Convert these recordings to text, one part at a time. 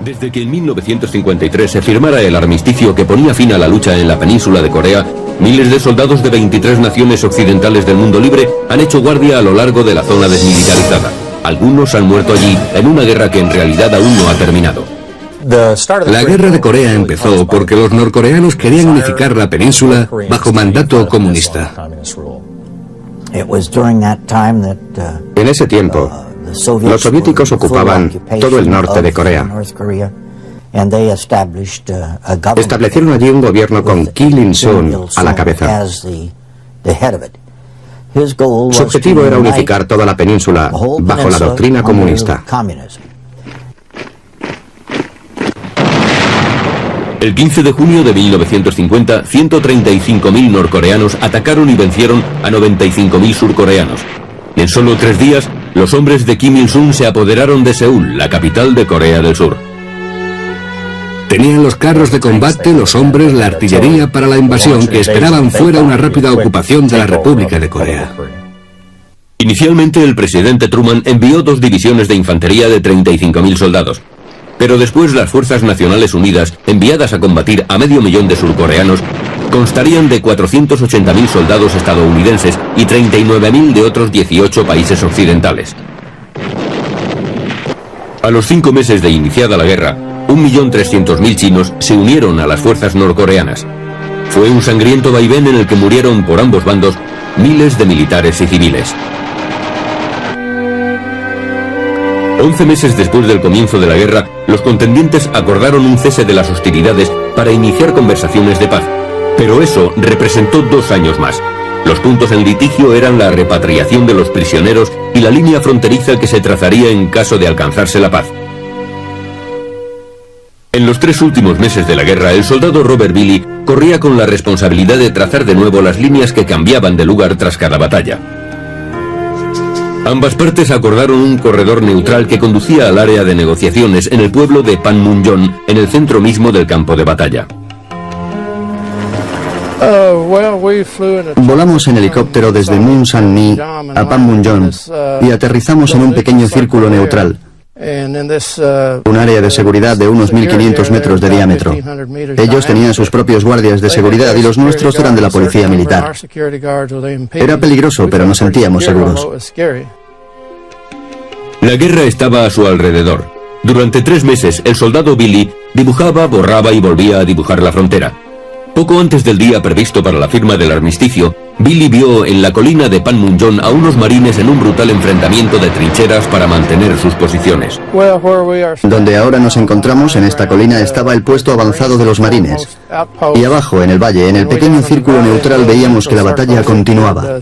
Desde que en 1953 se firmara el armisticio que ponía fin a la lucha en la península de Corea, miles de soldados de 23 naciones occidentales del mundo libre han hecho guardia a lo largo de la zona desmilitarizada. Algunos han muerto allí en una guerra que en realidad aún no ha terminado. La guerra de Corea empezó porque los norcoreanos querían unificar la península bajo mandato comunista. En ese tiempo, los soviéticos ocupaban todo el norte de Corea. Establecieron allí un gobierno con Kim Il-sung a la cabeza. Su objetivo era unificar toda la península bajo la doctrina comunista. El 15 de junio de 1950, 135.000 norcoreanos atacaron y vencieron a 95.000 surcoreanos. En solo 3 días, los hombres de Kim Il-sung se apoderaron de Seúl, la capital de Corea del Sur. Tenían los carros de combate, los hombres, la artillería para la invasión que esperaban fuera una rápida ocupación de la República de Corea. Inicialmente, el presidente Truman envió 2 divisiones de infantería de 35.000 soldados. Pero después las Fuerzas Nacionales Unidas, enviadas a combatir a 500.000 de surcoreanos, constarían de 480.000 soldados estadounidenses y 39.000 de otros 18 países occidentales. A los 5 meses de iniciada la guerra, 1.300.000 chinos se unieron a las fuerzas norcoreanas. Fue un sangriento vaivén en el que murieron por ambos bandos miles de militares y civiles. 11 meses después del comienzo de la guerra, los contendientes acordaron un cese de las hostilidades para iniciar conversaciones de paz. Pero eso representó 2 años más. Los puntos en litigio eran la repatriación de los prisioneros y la línea fronteriza que se trazaría en caso de alcanzarse la paz. En los 3 últimos meses de la guerra, el soldado Robert Billy corría con la responsabilidad de trazar de nuevo las líneas que cambiaban de lugar tras cada batalla. Ambas partes acordaron un corredor neutral que conducía al área de negociaciones en el pueblo de Panmunjom, en el centro mismo del campo de batalla. Volamos en helicóptero desde Munsan-ni a Panmunjom y aterrizamos en un pequeño círculo neutral, un área de seguridad de unos 1.500 metros de diámetro. Ellos tenían sus propios guardias de seguridad y los nuestros eran de la policía militar. Era peligroso, pero nos sentíamos seguros. La guerra estaba a su alrededor. Durante 3 meses, el soldado Billy dibujaba, borraba y volvía a dibujar la frontera. Poco antes del día previsto para la firma del armisticio, Billy vio en la colina de Panmunjom a unos marines en un brutal enfrentamiento de trincheras para mantener sus posiciones. Donde ahora nos encontramos, en esta colina, estaba el puesto avanzado de los marines. Y abajo, en el valle, en el pequeño círculo neutral, veíamos que la batalla continuaba.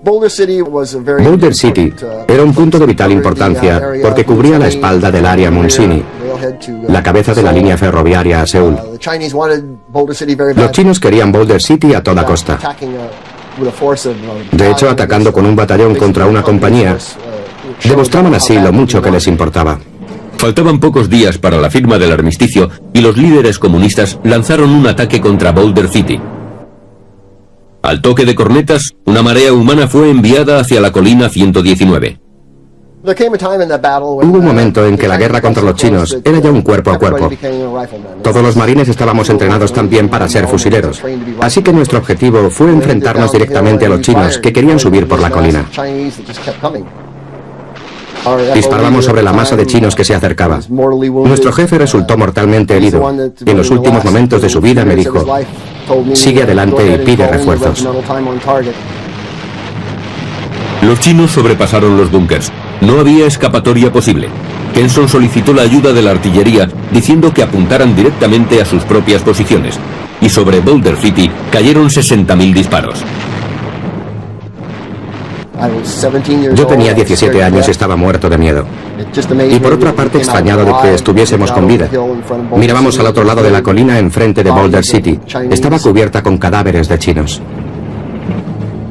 Boulder City era un punto de vital importancia porque cubría la espalda del área Munsan, la cabeza de la línea ferroviaria a Seúl. Los chinos querían Boulder City a toda costa. De hecho, atacando con un batallón contra una compañía, demostraban así lo mucho que les importaba. Faltaban pocos días para la firma del armisticio y los líderes comunistas lanzaron un ataque contra Boulder City. Al toque de cornetas, una marea humana fue enviada hacia la colina 119. Hubo un momento en que la guerra contra los chinos era ya un cuerpo a cuerpo. Todos los marines estábamos entrenados también para ser fusileros, así que nuestro objetivo fue enfrentarnos directamente a los chinos que querían subir por la colina. Disparábamos sobre la masa de chinos que se acercaba. Nuestro jefe resultó mortalmente herido y en los últimos momentos de su vida me dijo: sigue adelante y pide refuerzos. Los chinos sobrepasaron los búnkers. No había escapatoria posible. Kenson solicitó la ayuda de la artillería, diciendo que apuntaran directamente a sus propias posiciones. Y sobre Boulder City cayeron 60.000 disparos. Yo tenía 17 años y estaba muerto de miedo. Y por otra parte extrañado de que estuviésemos con vida. Mirábamos al otro lado de la colina enfrente de Boulder City. Estaba cubierta con cadáveres de chinos.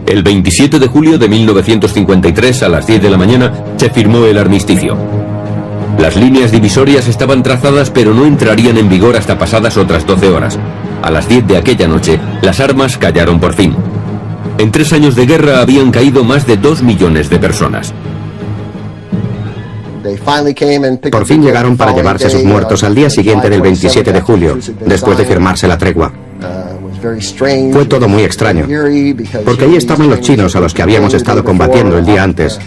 El 27 de julio de 1953, a las 10 de la mañana, se firmó el armisticio. Las líneas divisorias estaban trazadas, pero no entrarían en vigor hasta pasadas otras 12 horas. A las 10 de aquella noche, las armas callaron por fin. En 3 años de guerra habían caído más de 2 millones de personas. Por fin llegaron para llevarse sus muertos al día siguiente del 27 de julio, después de firmarse la tregua. Fue todo muy extraño, porque allí estaban los chinos a los que habíamos estado combatiendo el día antes,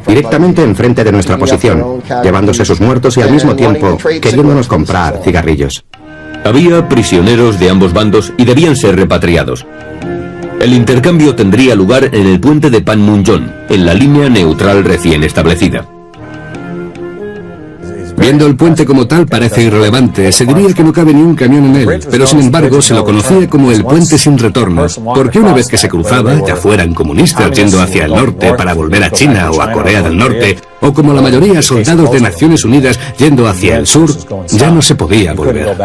directamente enfrente de nuestra posición, llevándose sus muertos y al mismo tiempo queriéndonos comprar cigarrillos. Había prisioneros de ambos bandos y debían ser repatriados. El intercambio tendría lugar en el puente de Panmunjom, en la línea neutral recién establecida. Viendo el puente como tal parece irrelevante, se diría que no cabe ni un camión en él, pero sin embargo se lo conocía como el puente sin retorno, porque una vez que se cruzaba, ya fueran comunistas yendo hacia el norte para volver a China o a Corea del Norte, o como la mayoría soldados de Naciones Unidas yendo hacia el sur, ya no se podía volver.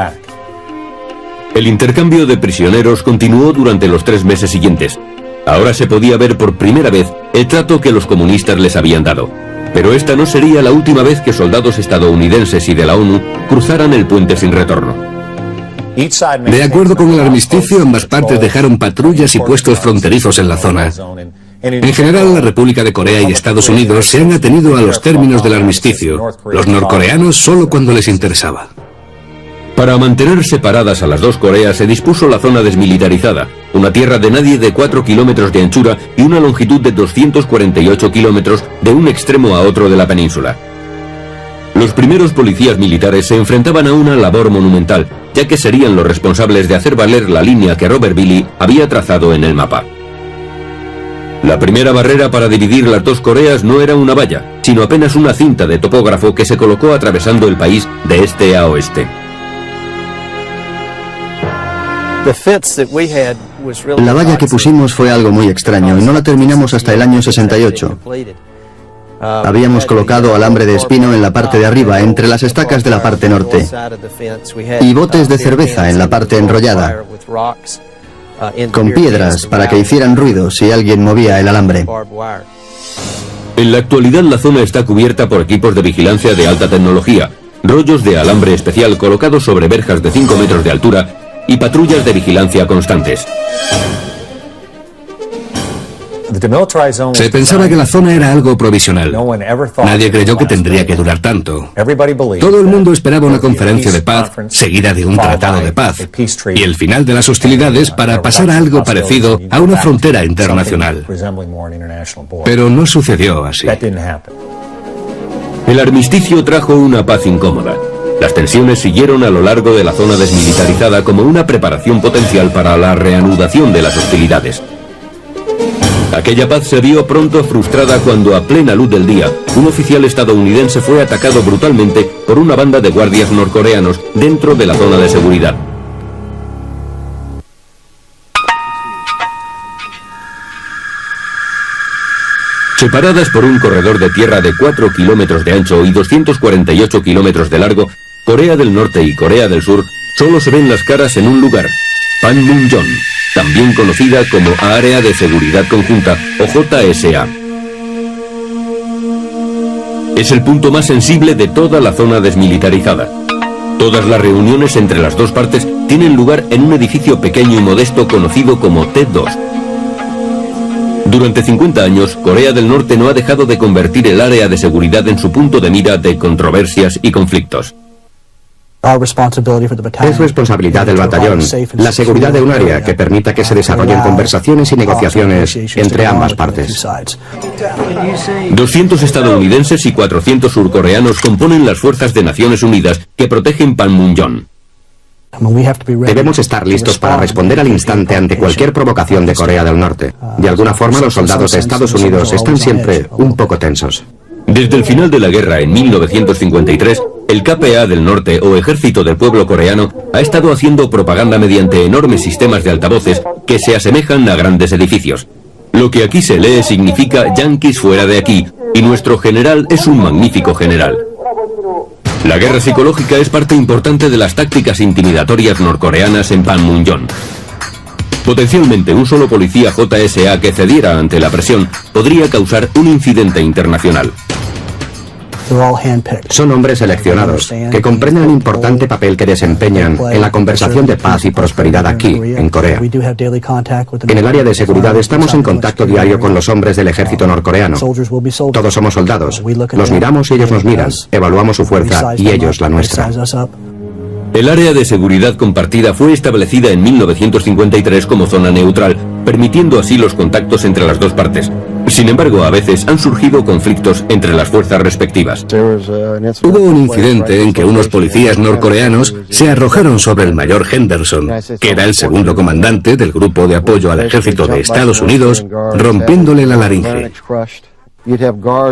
El intercambio de prisioneros continuó durante los 3 meses siguientes. Ahora se podía ver por primera vez el trato que los comunistas les habían dado. Pero esta no sería la última vez que soldados estadounidenses y de la ONU cruzaran el puente sin retorno. De acuerdo con el armisticio, ambas partes dejaron patrullas y puestos fronterizos en la zona. En general, la República de Corea y Estados Unidos se han atenido a los términos del armisticio, los norcoreanos solo cuando les interesaba. Para mantener separadas a las dos Coreas se dispuso la zona desmilitarizada, una tierra de nadie de 4 kilómetros de anchura y una longitud de 248 kilómetros de un extremo a otro de la península. Los primeros policías militares se enfrentaban a una labor monumental, ya que serían los responsables de hacer valer la línea que Robert Billy había trazado en el mapa. La primera barrera para dividir las dos Coreas no era una valla, sino apenas una cinta de topógrafo que se colocó atravesando el país de este a oeste. La valla que pusimos fue algo muy extraño y no la terminamos hasta el año 68. Habíamos colocado alambre de espino en la parte de arriba, entre las estacas de la parte norte, y botes de cerveza en la parte enrollada, con piedras para que hicieran ruido si alguien movía el alambre. En la actualidad la zona está cubierta por equipos de vigilancia de alta tecnología, rollos de alambre especial colocados sobre verjas de 5 metros de altura y patrullas de vigilancia constantes. Se pensaba que la zona era algo provisional. Nadie creyó que tendría que durar tanto. Todo el mundo esperaba una conferencia de paz seguida de un tratado de paz y el final de las hostilidades para pasar a algo parecido a una frontera internacional. Pero no sucedió así. El armisticio trajo una paz incómoda. Las tensiones siguieron a lo largo de la zona desmilitarizada como una preparación potencial para la reanudación de las hostilidades. Aquella paz se vio pronto frustrada cuando, a plena luz del día, un oficial estadounidense fue atacado brutalmente por una banda de guardias norcoreanos dentro de la zona de seguridad. Separadas por un corredor de tierra de 4 kilómetros de ancho y 248 kilómetros de largo, Corea del Norte y Corea del Sur solo se ven las caras en un lugar, Panmunjom, también conocida como Área de Seguridad Conjunta o JSA. Es el punto más sensible de toda la zona desmilitarizada. Todas las reuniones entre las dos partes tienen lugar en un edificio pequeño y modesto conocido como T2. Durante 50 años, Corea del Norte no ha dejado de convertir el área de seguridad en su punto de mira de controversias y conflictos. Es responsabilidad del batallón la seguridad de un área que permita que se desarrollen conversaciones y negociaciones entre ambas partes. 200 estadounidenses y 400 surcoreanos componen las fuerzas de Naciones Unidas que protegen Panmunjom. Debemos estar listos para responder al instante ante cualquier provocación de Corea del Norte. De alguna forma, los soldados de Estados Unidos están siempre un poco tensos. Desde el final de la guerra en 1953, el KPA del Norte o Ejército del Pueblo Coreano ha estado haciendo propaganda mediante enormes sistemas de altavoces que se asemejan a grandes edificios. Lo que aquí se lee significa yanquis fuera de aquí, y nuestro general es un magnífico general. La guerra psicológica es parte importante de las tácticas intimidatorias norcoreanas en Panmunjom. Potencialmente, un solo policía JSA que cediera ante la presión podría causar un incidente internacional. Son hombres seleccionados, que comprenden el importante papel que desempeñan en la conversación de paz y prosperidad aquí, en Corea. En el área de seguridad estamos en contacto diario con los hombres del ejército norcoreano. Todos somos soldados. Los miramos y ellos nos miran. Evaluamos su fuerza y ellos la nuestra. El área de seguridad compartida fue establecida en 1953 como zona neutral, permitiendo así los contactos entre las dos partes. Sin embargo, a veces han surgido conflictos entre las fuerzas respectivas. Hubo un incidente en que unos policías norcoreanos se arrojaron sobre el mayor Henderson, que era el segundo comandante del grupo de apoyo al ejército de Estados Unidos, rompiéndole la laringe.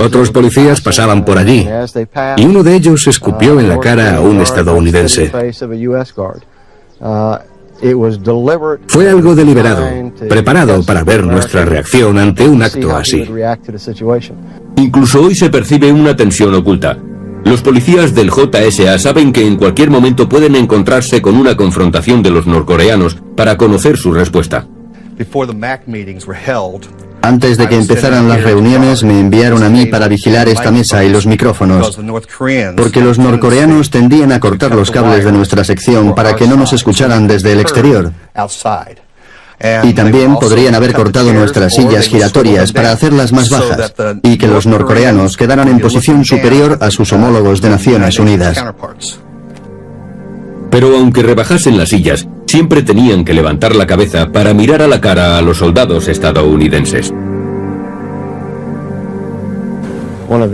Otros policías pasaban por allí, y uno de ellos escupió en la cara a un estadounidense. Fue algo deliberado, preparado para ver nuestra reacción ante un acto así. Incluso hoy se percibe una tensión oculta. Los policías del JSA saben que en cualquier momento pueden encontrarse con una confrontación de los norcoreanos para conocer su respuesta. Antes de que empezaran las reuniones, me enviaron a mí para vigilar esta mesa y los micrófonos, porque los norcoreanos tendían a cortar los cables de nuestra sección para que no nos escucharan desde el exterior. Y también podrían haber cortado nuestras sillas giratorias para hacerlas más bajas, y que los norcoreanos quedaran en posición superior a sus homólogos de Naciones Unidas. Pero aunque rebajasen las sillas, siempre tenían que levantar la cabeza para mirar a la cara a los soldados estadounidenses. Una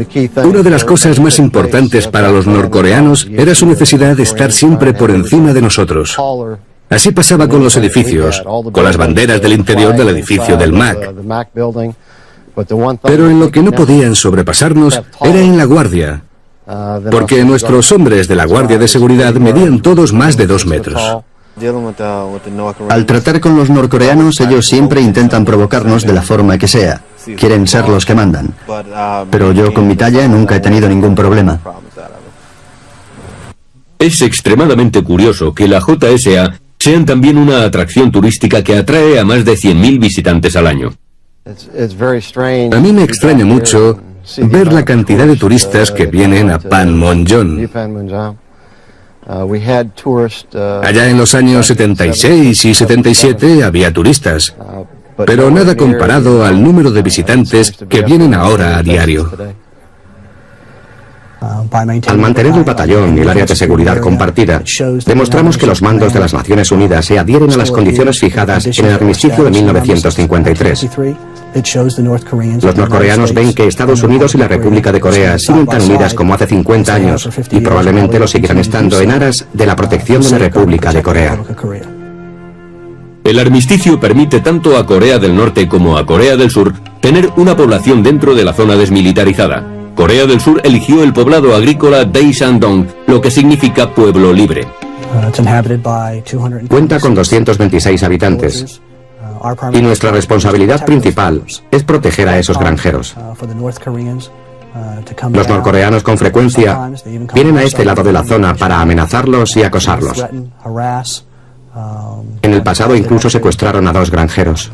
de las cosas más importantes para los norcoreanos era su necesidad de estar siempre por encima de nosotros. Así pasaba con los edificios, con las banderas del interior del edificio del MAC. Pero en lo que no podían sobrepasarnos era en la guardia, porque nuestros hombres de la Guardia de Seguridad medían todos más de 2 metros. Al tratar con los norcoreanos, ellos siempre intentan provocarnos de la forma que sea. Quieren ser los que mandan. Pero yo con mi talla nunca he tenido ningún problema. Es extremadamente curioso que la JSA sean también una atracción turística que atrae a más de 100.000 visitantes al año. A mí me extraña mucho ver la cantidad de turistas que vienen a Panmunjom. Allá en los años 76 y 77 había turistas, pero nada comparado al número de visitantes que vienen ahora a diario. Al mantener el batallón y el área de seguridad compartida, demostramos que los mandos de las Naciones Unidas se adhieren a las condiciones fijadas en el armisticio de 1953. Los norcoreanos ven que Estados Unidos y la República de Corea siguen tan unidas como hace 50 años y probablemente lo seguirán estando en aras de la protección de la República de Corea. El armisticio permite tanto a Corea del Norte como a Corea del Sur tener una población dentro de la zona desmilitarizada. Corea del Sur eligió el poblado agrícola Daesan-dong, lo que significa pueblo libre. Cuenta con 226 habitantes. Y nuestra responsabilidad principal es proteger a esos granjeros. Los norcoreanos con frecuencia vienen a este lado de la zona para amenazarlos y acosarlos. En el pasado incluso secuestraron a 2 granjeros.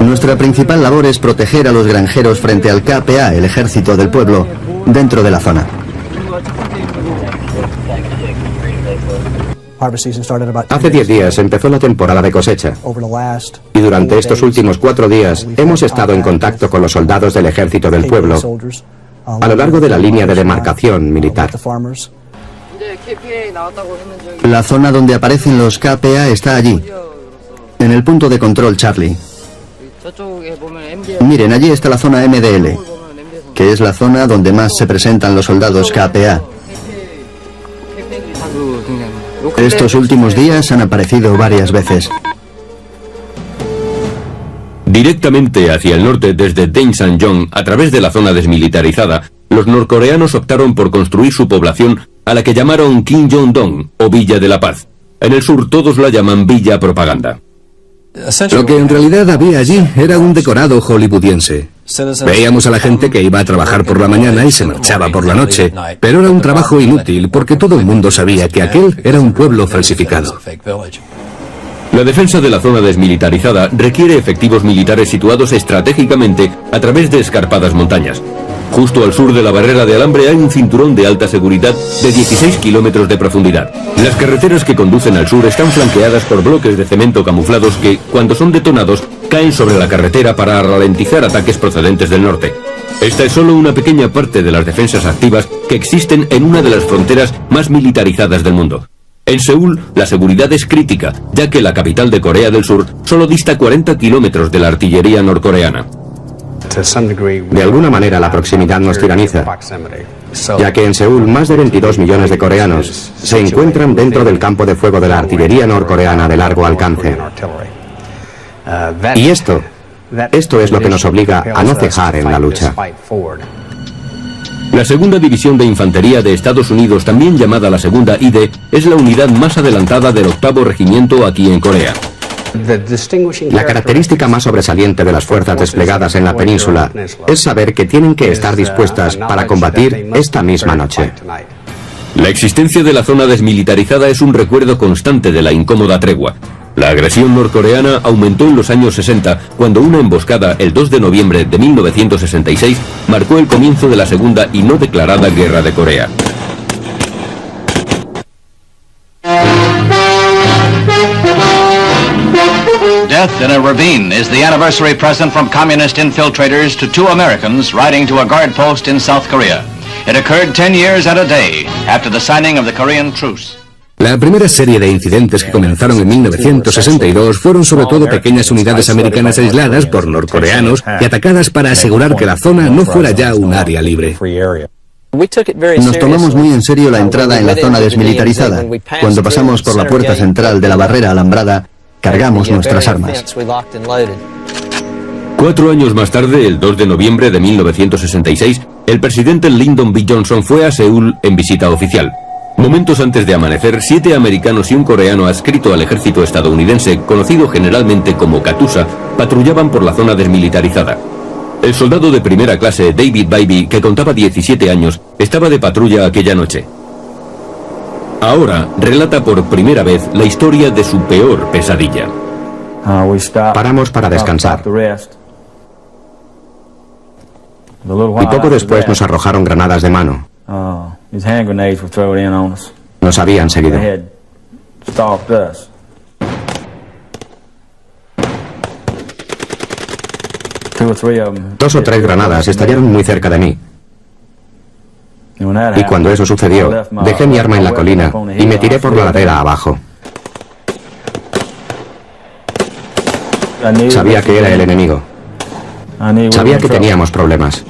Nuestra principal labor es proteger a los granjeros frente al KPA, el ejército del pueblo, dentro de la zona. Hace 10 días empezó la temporada de cosecha y durante estos últimos 4 días hemos estado en contacto con los soldados del ejército del pueblo a lo largo de la línea de demarcación militar. La zona donde aparecen los KPA está allí, en el punto de control Charlie. Miren, allí está la zona MDL, que es la zona donde más se presentan los soldados KPA. Estos últimos días han aparecido varias veces. Directamente hacia el norte desde Daesan-dong, a través de la zona desmilitarizada, los norcoreanos optaron por construir su población a la que llamaron Kim-jong-dong, o Villa de la Paz. En el sur todos la llaman Villa Propaganda. Lo que en realidad había allí era un decorado hollywoodiense. Veíamos a la gente que iba a trabajar por la mañana y se marchaba por la noche, pero era un trabajo inútil porque todo el mundo sabía que aquel era un pueblo falsificado. La defensa de la zona desmilitarizada requiere efectivos militares situados estratégicamente a través de escarpadas montañas. Justo al sur de la barrera de alambre hay un cinturón de alta seguridad de 16 kilómetros de profundidad. Las carreteras que conducen al sur están flanqueadas por bloques de cemento camuflados que, cuando son detonados, caen sobre la carretera para ralentizar ataques procedentes del norte. Esta es solo una pequeña parte de las defensas activas que existen en una de las fronteras más militarizadas del mundo. En Seúl, la seguridad es crítica, ya que la capital de Corea del Sur solo dista 40 kilómetros de la artillería norcoreana. De alguna manera la proximidad nos tiraniza, ya que en Seúl más de 22 millones de coreanos se encuentran dentro del campo de fuego de la artillería norcoreana de largo alcance. Y esto es lo que nos obliga a no cejar en la lucha. La segunda división de infantería de Estados Unidos, también llamada la segunda ID, es la unidad más adelantada del 8º regimiento aquí en Corea. La característica más sobresaliente de las fuerzas desplegadas en la península es saber que tienen que estar dispuestas para combatir esta misma noche. La existencia de la zona desmilitarizada es un recuerdo constante de la incómoda tregua. La agresión norcoreana aumentó en los años 60, cuando una emboscada el 2 de noviembre de 1966 marcó el comienzo de la segunda y no declarada Guerra de Corea. Death in a ravine is the anniversary present from communist infiltrators to 2 Americans riding to a guard post in South Korea. It occurred 10 years and a day after the signing of the Korean truce. La primera serie de incidentes que comenzaron en 1962 fueron sobre todo pequeñas unidades americanas aisladas por norcoreanos y atacadas para asegurar que la zona no fuera ya un área libre. Nos tomamos muy en serio la entrada en la zona desmilitarizada. Cuando pasamos por la puerta central de la barrera alambrada, cargamos nuestras armas. 4 años más tarde, el 2 de noviembre de 1966, el presidente Lyndon B. Johnson fue a Seúl en visita oficial. Momentos antes de amanecer, 7 americanos y un coreano adscrito al ejército estadounidense, conocido generalmente como Katusha, patrullaban por la zona desmilitarizada. El soldado de primera clase, David Bybee, que contaba 17 años, estaba de patrulla aquella noche. Ahora relata por primera vez la historia de su peor pesadilla. Paramos para descansar. Y poco después nos arrojaron granadas de mano. Nos habían seguido. 2 o 3 granadas estallaron muy cerca de mí. Y cuando eso sucedió, dejé mi arma en la colina y me tiré por la ladera abajo. Sabía que era el enemigo. Sabía que teníamos problemas.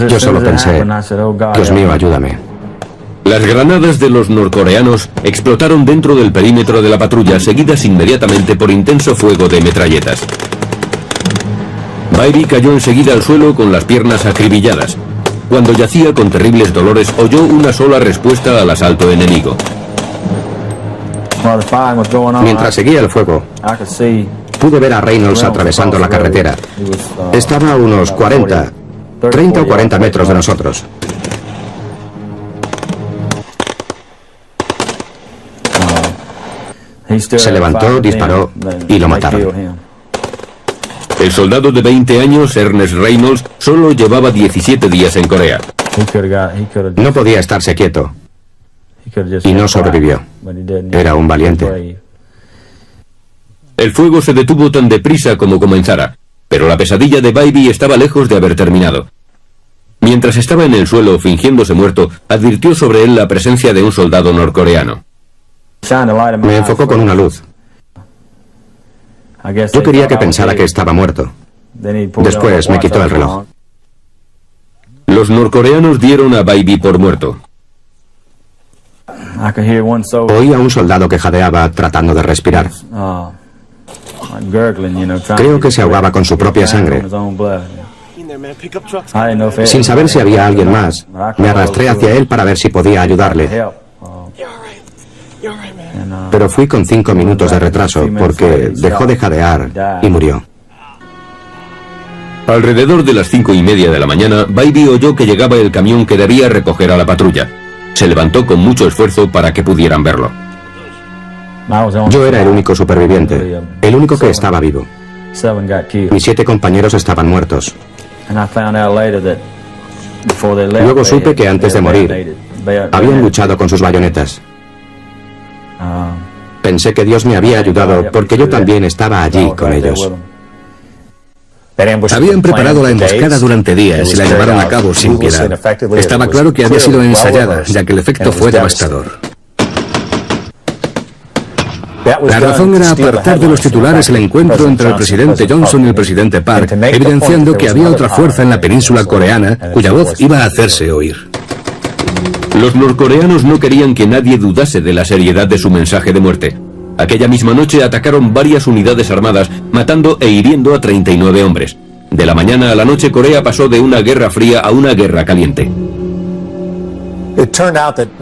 Yo solo pensé, Dios mío, ayúdame. Las granadas de los norcoreanos explotaron dentro del perímetro de la patrulla, seguidas inmediatamente por intenso fuego de metralletas. Bybee cayó enseguida al suelo con las piernas acribilladas. Cuando yacía con terribles dolores, oyó una sola respuesta al asalto enemigo. Mientras seguía el fuego, pude ver a Reynolds atravesando la carretera. Estaba a unos 30 o 40 metros de nosotros. Se levantó, disparó y lo mataron. El soldado de 20 años, Ernest Reynolds, solo llevaba 17 días en Corea. No podía estarse quieto y no sobrevivió. Era un valiente. El fuego se detuvo tan deprisa como comenzara, pero la pesadilla de Bybee estaba lejos de haber terminado. Mientras estaba en el suelo fingiéndose muerto, advirtió sobre él la presencia de un soldado norcoreano. Me enfocó con una luz. Yo quería que pensara que estaba muerto. Después me quitó el reloj. Los norcoreanos dieron a Bybee por muerto. Oí a un soldado que jadeaba tratando de respirar. Creo que se ahogaba con su propia sangre. Sin saber si había alguien más, me arrastré hacia él para ver si podía ayudarle. Pero fui con 5 minutos de retraso porque dejó de jadear y murió. Alrededor de las 5:30 de la mañana, Bybee oyó que llegaba el camión que debía recoger a la patrulla. Se levantó con mucho esfuerzo para que pudieran verlo. Yo era el único superviviente, el único que estaba vivo. Mis 7 compañeros estaban muertos. Luego supe que antes de morir habían luchado con sus bayonetas. Pensé que Dios me había ayudado porque yo también estaba allí con ellos. Habían preparado la emboscada durante días y la llevaron a cabo sin piedad. Estaba claro que había sido ensayada, ya que el efecto fue devastador. La razón era apartar de los titulares el encuentro entre el presidente Johnson y el presidente Park, evidenciando que había otra fuerza en la península coreana cuya voz iba a hacerse oír. Los norcoreanos no querían que nadie dudase de la seriedad de su mensaje de muerte. Aquella misma noche atacaron varias unidades armadas, matando e hiriendo a 39 hombres. De la mañana a la noche, Corea pasó de una guerra fría a una guerra caliente.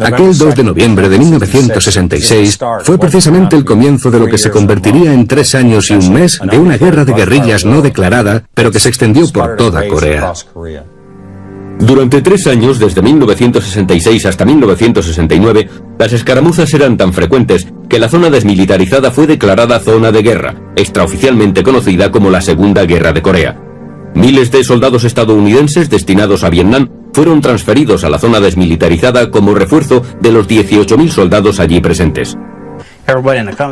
Aquel 2 de noviembre de 1966 fue precisamente el comienzo de lo que se convertiría en 3 años y un mes de una guerra de guerrillas no declarada, pero que se extendió por toda Corea. Durante 3 años, desde 1966 hasta 1969, las escaramuzas eran tan frecuentes que la zona desmilitarizada fue declarada zona de guerra, extraoficialmente conocida como la Segunda Guerra de Corea. Miles de soldados estadounidenses destinados a Vietnam fueron transferidos a la zona desmilitarizada como refuerzo de los 18.000 soldados allí presentes.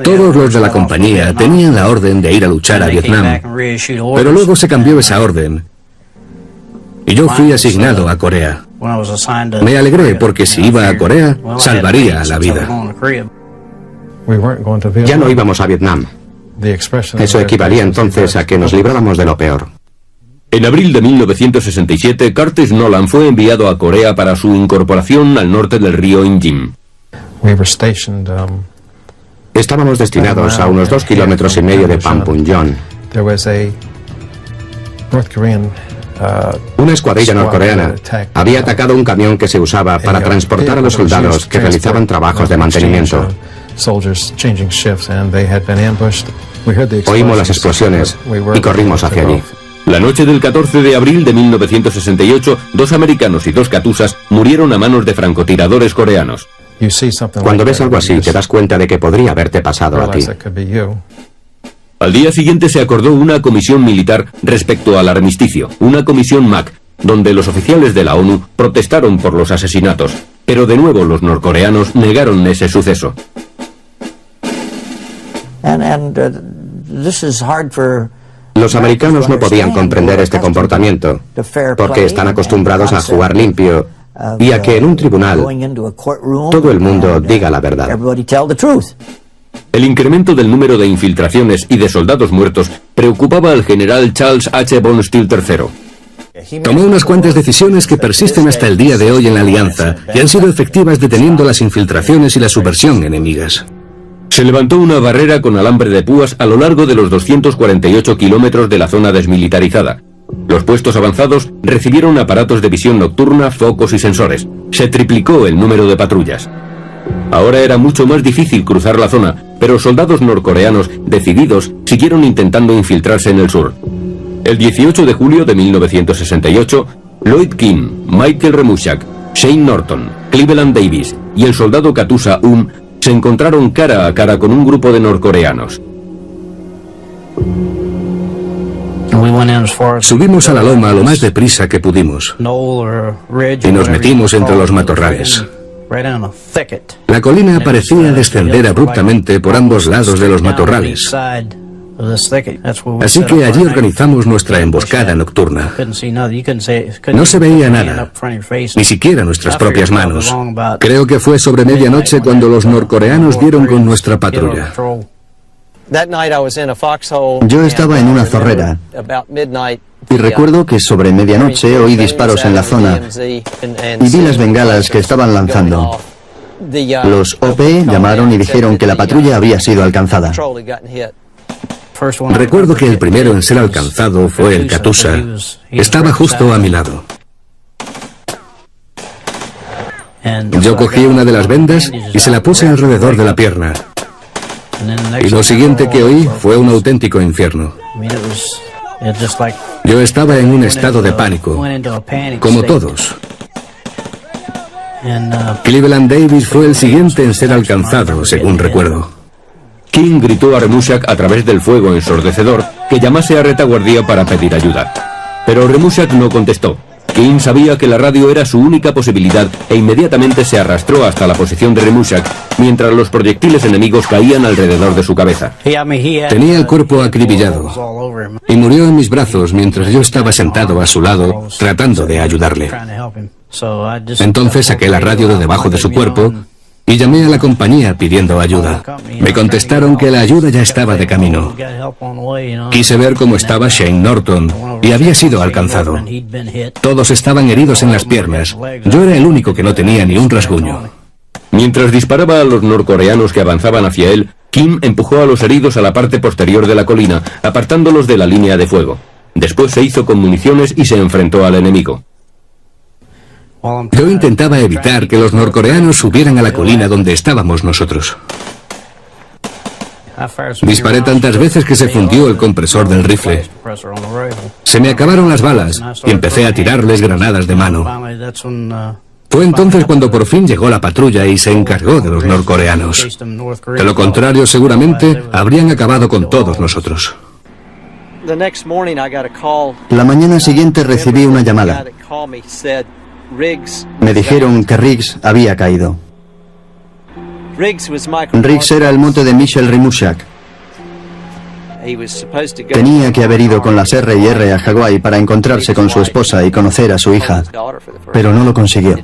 Todos los de la compañía tenían la orden de ir a luchar a Vietnam, pero luego se cambió esa orden y yo fui asignado a Corea. Me alegré porque si iba a Corea, salvaría la vida. Ya no íbamos a Vietnam. Eso equivalía entonces a que nos librábamos de lo peor. En abril de 1967, Curtis Nolan fue enviado a Corea para su incorporación al norte del río Injim. Estábamos destinados a unos 2,5 kilómetros de Panmunjom. Una escuadrilla norcoreana había atacado un camión que se usaba para transportar a los soldados que realizaban trabajos de mantenimiento. Oímos las explosiones y corrimos hacia allí. La noche del 14 de abril de 1968, 2 americanos y 2 katusas murieron a manos de francotiradores coreanos. Cuando ves algo así, te das cuenta de que podría haberte pasado a ti. Al día siguiente se acordó una comisión militar respecto al armisticio, una comisión MAC, donde los oficiales de la ONU protestaron por los asesinatos, pero de nuevo los norcoreanos negaron ese suceso. Los americanos no podían comprender este comportamiento, porque están acostumbrados a jugar limpio y a que en un tribunal todo el mundo diga la verdad. El incremento del número de infiltraciones y de soldados muertos preocupaba al general Charles H. von Steele III. Tomó unas cuantas decisiones que persisten hasta el día de hoy en la alianza y han sido efectivas deteniendo las infiltraciones y la subversión enemigas. Se levantó una barrera con alambre de púas a lo largo de los 248 kilómetros de la zona desmilitarizada. Los puestos avanzados recibieron aparatos de visión nocturna, focos y sensores. Se triplicó el número de patrullas. Ahora era mucho más difícil cruzar la zona, pero soldados norcoreanos decididos siguieron intentando infiltrarse en el sur. El 18 de julio de 1968, Lloyd King, Michael Remushak, Shane Norton, Cleveland Davis y el soldado Katusa se encontraron cara a cara con un grupo de norcoreanos. Subimos a la loma lo más deprisa que pudimos y nos metimos entre los matorrales. La colina parecía descender abruptamente por ambos lados de los matorrales. Así que allí organizamos nuestra emboscada nocturna. No se veía nada, ni siquiera nuestras propias manos. Creo que fue sobre medianoche cuando los norcoreanos dieron con nuestra patrulla. Yo estaba en una zorrera y recuerdo que sobre medianoche oí disparos en la zona y vi las bengalas que estaban lanzando. Los OP llamaron y dijeron que la patrulla había sido alcanzada. Recuerdo que el primero en ser alcanzado fue el Katusa. Estaba justo a mi lado. Yo cogí una de las vendas y se la puse alrededor de la pierna. Y lo siguiente que oí fue un auténtico infierno. Yo estaba en un estado de pánico, como todos. Cleveland Davis fue el siguiente en ser alcanzado, según recuerdo. Kim gritó a Remushak a través del fuego ensordecedor que llamase a retaguardia para pedir ayuda. Pero Remushak no contestó. Kim sabía que la radio era su única posibilidad e inmediatamente se arrastró hasta la posición de Remushak mientras los proyectiles enemigos caían alrededor de su cabeza. Tenía el cuerpo acribillado y murió en mis brazos mientras yo estaba sentado a su lado tratando de ayudarle. Entonces saqué la radio de debajo de su cuerpo y llamé a la compañía pidiendo ayuda. Me contestaron que la ayuda ya estaba de camino. Quise ver cómo estaba Shane Norton y había sido alcanzado. Todos estaban heridos en las piernas. Yo era el único que no tenía ni un rasguño. Mientras disparaba a los norcoreanos que avanzaban hacia él, Kim empujó a los heridos a la parte posterior de la colina, apartándolos de la línea de fuego. Después se hizo con municiones y se enfrentó al enemigo. Yo intentaba evitar que los norcoreanos subieran a la colina donde estábamos nosotros. Disparé tantas veces que se fundió el compresor del rifle. Se me acabaron las balas y empecé a tirarles granadas de mano. Fue entonces cuando por fin llegó la patrulla y se encargó de los norcoreanos. De lo contrario, seguramente habrían acabado con todos nosotros. La mañana siguiente recibí una llamada. Me dijeron que Riggs había caído. Riggs era el mote de Michel Remushak. Tenía que haber ido con las R&R a Hawái para encontrarse con su esposa y conocer a su hija, pero no lo consiguió.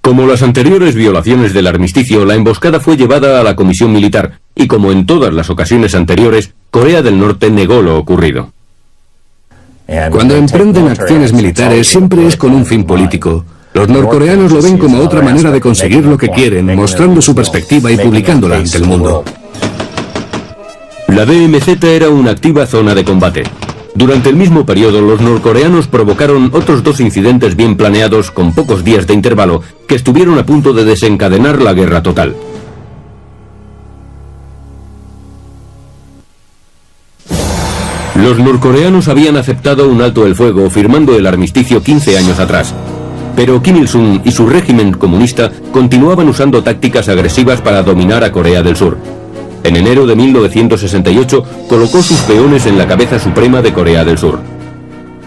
Como las anteriores violaciones del armisticio, la emboscada fue llevada a la comisión militar, y como en todas las ocasiones anteriores, Corea del Norte negó lo ocurrido. Cuando emprenden acciones militares siempre es con un fin político. Los norcoreanos lo ven como otra manera de conseguir lo que quieren, mostrando su perspectiva y publicándola ante el mundo. La DMZ era una activa zona de combate. Durante el mismo periodo, los norcoreanos provocaron otros 2 incidentes bien planeados con pocos días de intervalo que estuvieron a punto de desencadenar la guerra total. Los norcoreanos habían aceptado un alto el fuego firmando el armisticio 15 años atrás. Pero Kim Il-sung y su régimen comunista continuaban usando tácticas agresivas para dominar a Corea del Sur. En enero de 1968 colocó sus peones en la cabeza suprema de Corea del Sur.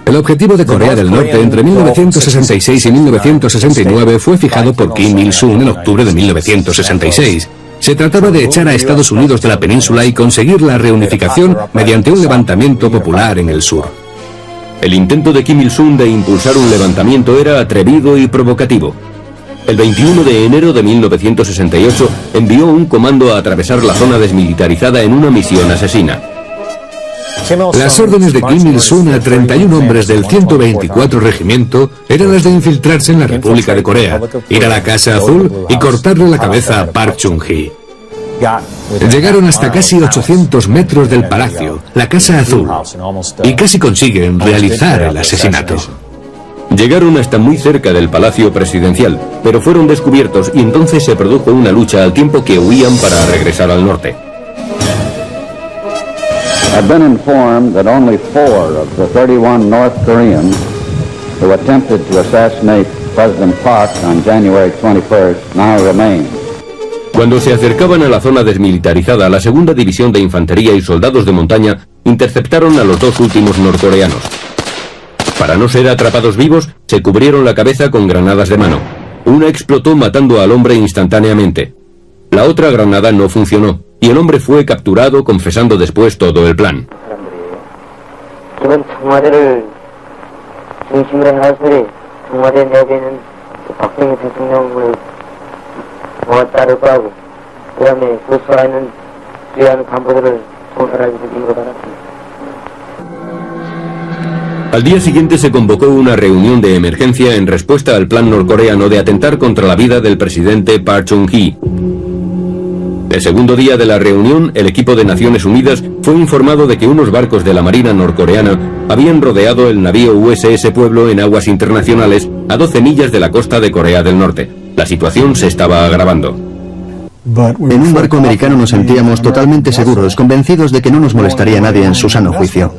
El objetivo de Corea del Norte entre 1966 y 1969 fue fijado por Kim Il-sung en octubre de 1966. Se trataba de echar a Estados Unidos de la península y conseguir la reunificación mediante un levantamiento popular en el sur. El intento de Kim Il-sung de impulsar un levantamiento era atrevido y provocativo. El 21 de enero de 1968 envió un comando a atravesar la zona desmilitarizada en una misión asesina. Las órdenes de Kim Il-sung a 31 hombres del 124 Regimiento eran las de infiltrarse en la República de Corea, ir a la Casa Azul y cortarle la cabeza a Park Chung-hee. Llegaron hasta casi 800 metros del palacio, la Casa Azul, y casi consiguen realizar el asesinato. Llegaron hasta muy cerca del Palacio Presidencial, pero fueron descubiertos y entonces se produjo una lucha al tiempo que huían para regresar al norte. I've been informed that only 4 of the 31 North Koreans who attempted to assassinate President Park on January 21st now remain. Cuando se acercaban a la zona desmilitarizada, la segunda división de infantería y soldados de montaña interceptaron a los 2 últimos norcoreanos. Para no ser atrapados vivos, se cubrieron la cabeza con granadas de mano. Una explotó matando al hombre instantáneamente. La otra granada no funcionó, y el hombre fue capturado confesando después todo el plan. Al día siguiente se convocó una reunión de emergencia en respuesta al plan norcoreano de atentar contra la vida del presidente Park Chung-hee. El segundo día de la reunión, el equipo de Naciones Unidas fue informado de que unos barcos de la Marina norcoreana habían rodeado el navío USS Pueblo en aguas internacionales a 12 millas de la costa de Corea del Norte. La situación se estaba agravando. En un barco americano nos sentíamos totalmente seguros, convencidos de que no nos molestaría nadie en su sano juicio.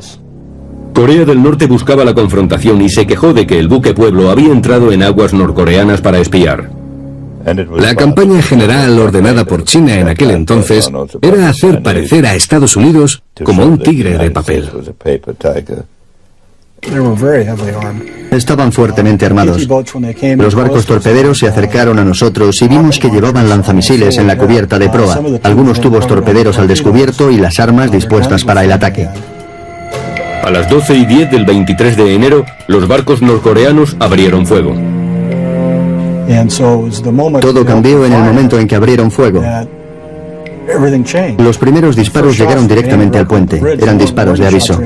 Corea del Norte buscaba la confrontación y se quejó de que el buque Pueblo había entrado en aguas norcoreanas para espiar. La campaña general ordenada por China en aquel entonces era hacer parecer a Estados Unidos como un tigre de papel. Estaban fuertemente armados. Los barcos torpederos se acercaron a nosotros y vimos que llevaban lanzamisiles en la cubierta de proa, algunos tubos torpederos al descubierto y las armas dispuestas para el ataque. A las 12:10 del 23 de enero, los barcos norcoreanos abrieron fuego. Todo cambió en el momento en que abrieron fuego. Los primeros disparos llegaron directamente al puente. Eran disparos de aviso.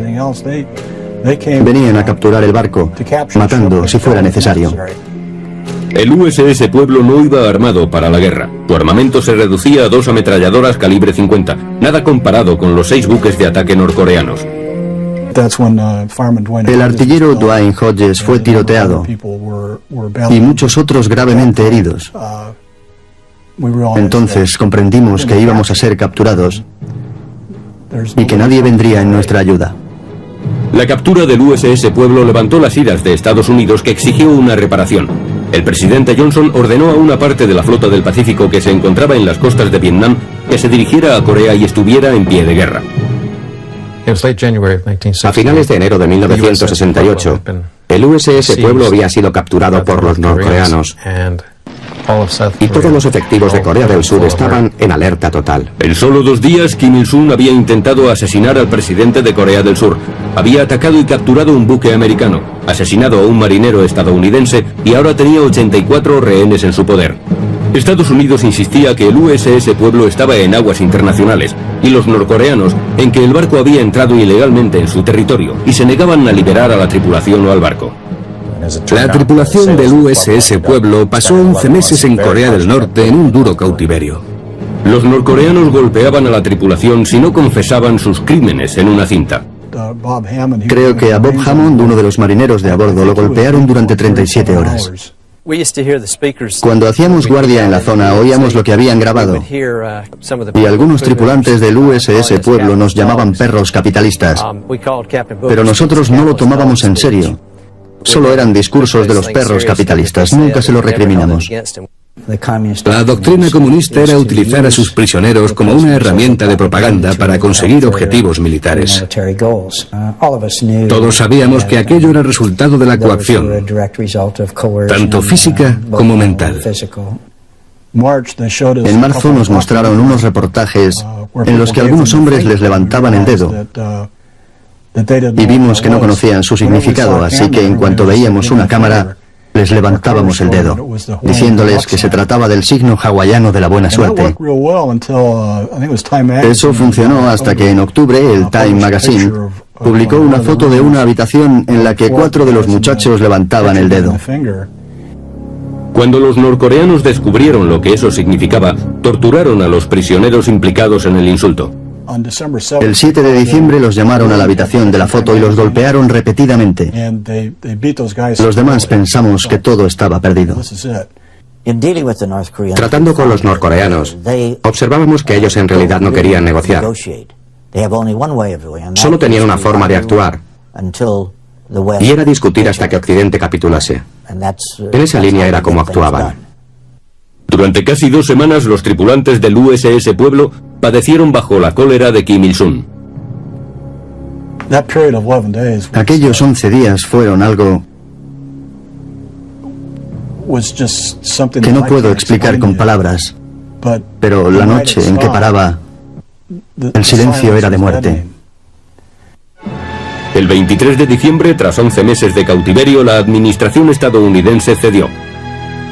Venían a capturar el barco, matando si fuera necesario. El USS Pueblo no iba armado para la guerra. Su armamento se reducía a 2 ametralladoras calibre 50, nada comparado con los 6 buques de ataque norcoreanos. El artillero Dwayne Hodges fue tiroteado y muchos otros gravemente heridos. Entonces comprendimos que íbamos a ser capturados y que nadie vendría en nuestra ayuda. La captura del USS Pueblo levantó las iras de Estados Unidos, que exigió una reparación. El presidente Johnson ordenó a una parte de la flota del Pacífico que se encontraba en las costas de Vietnam que se dirigiera a Corea y estuviera en pie de guerra. A finales de enero de 1968, el USS Pueblo había sido capturado por los norcoreanos y todos los efectivos de Corea del Sur estaban en alerta total. En solo 2 días, Kim Il-sung había intentado asesinar al presidente de Corea del Sur. Había atacado y capturado un buque americano, asesinado a un marinero estadounidense y ahora tenía 84 rehenes en su poder. Estados Unidos insistía que el USS Pueblo estaba en aguas internacionales y los norcoreanos en que el barco había entrado ilegalmente en su territorio y se negaban a liberar a la tripulación o al barco. La tripulación del USS Pueblo pasó 11 meses en Corea del Norte en un duro cautiverio. Los norcoreanos golpeaban a la tripulación si no confesaban sus crímenes en una cinta. Creo que a Bob Hammond, uno de los marineros de a bordo, lo golpearon durante 37 horas. Cuando hacíamos guardia en la zona, oíamos lo que habían grabado. Y algunos tripulantes del USS Pueblo nos llamaban perros capitalistas. Pero nosotros no lo tomábamos en serio. Solo eran discursos de los perros capitalistas, nunca se los recriminamos. La doctrina comunista era utilizar a sus prisioneros como una herramienta de propaganda para conseguir objetivos militares. Todos sabíamos que aquello era resultado de la coacción, tanto física como mental. En marzo nos mostraron unos reportajes en los que algunos hombres les levantaban el dedo. Y vimos que no conocían su significado, así que en cuanto veíamos una cámara, les levantábamos el dedo, diciéndoles que se trataba del signo hawaiano de la buena suerte. Eso funcionó hasta que en octubre el Time Magazine publicó una foto de una habitación en la que 4 de los muchachos levantaban el dedo. Cuando los norcoreanos descubrieron lo que eso significaba, torturaron a los prisioneros implicados en el insulto. El 7 de diciembre los llamaron a la habitación de la foto y los golpearon repetidamente. Los demás pensamos que todo estaba perdido. Tratando con los norcoreanos, observábamos que ellos en realidad no querían negociar. Solo tenían una forma de actuar, y era discutir hasta que Occidente capitulase. En esa línea era como actuaban. Durante casi 2 semanas, los tripulantes del USS Pueblo padecieron bajo la cólera de Kim Il-sung. Aquellos 11 días fueron algo que no puedo explicar con palabras, pero la noche en que paraba, el silencio era de muerte. El 23 de diciembre, tras 11 meses de cautiverio, la administración estadounidense cedió.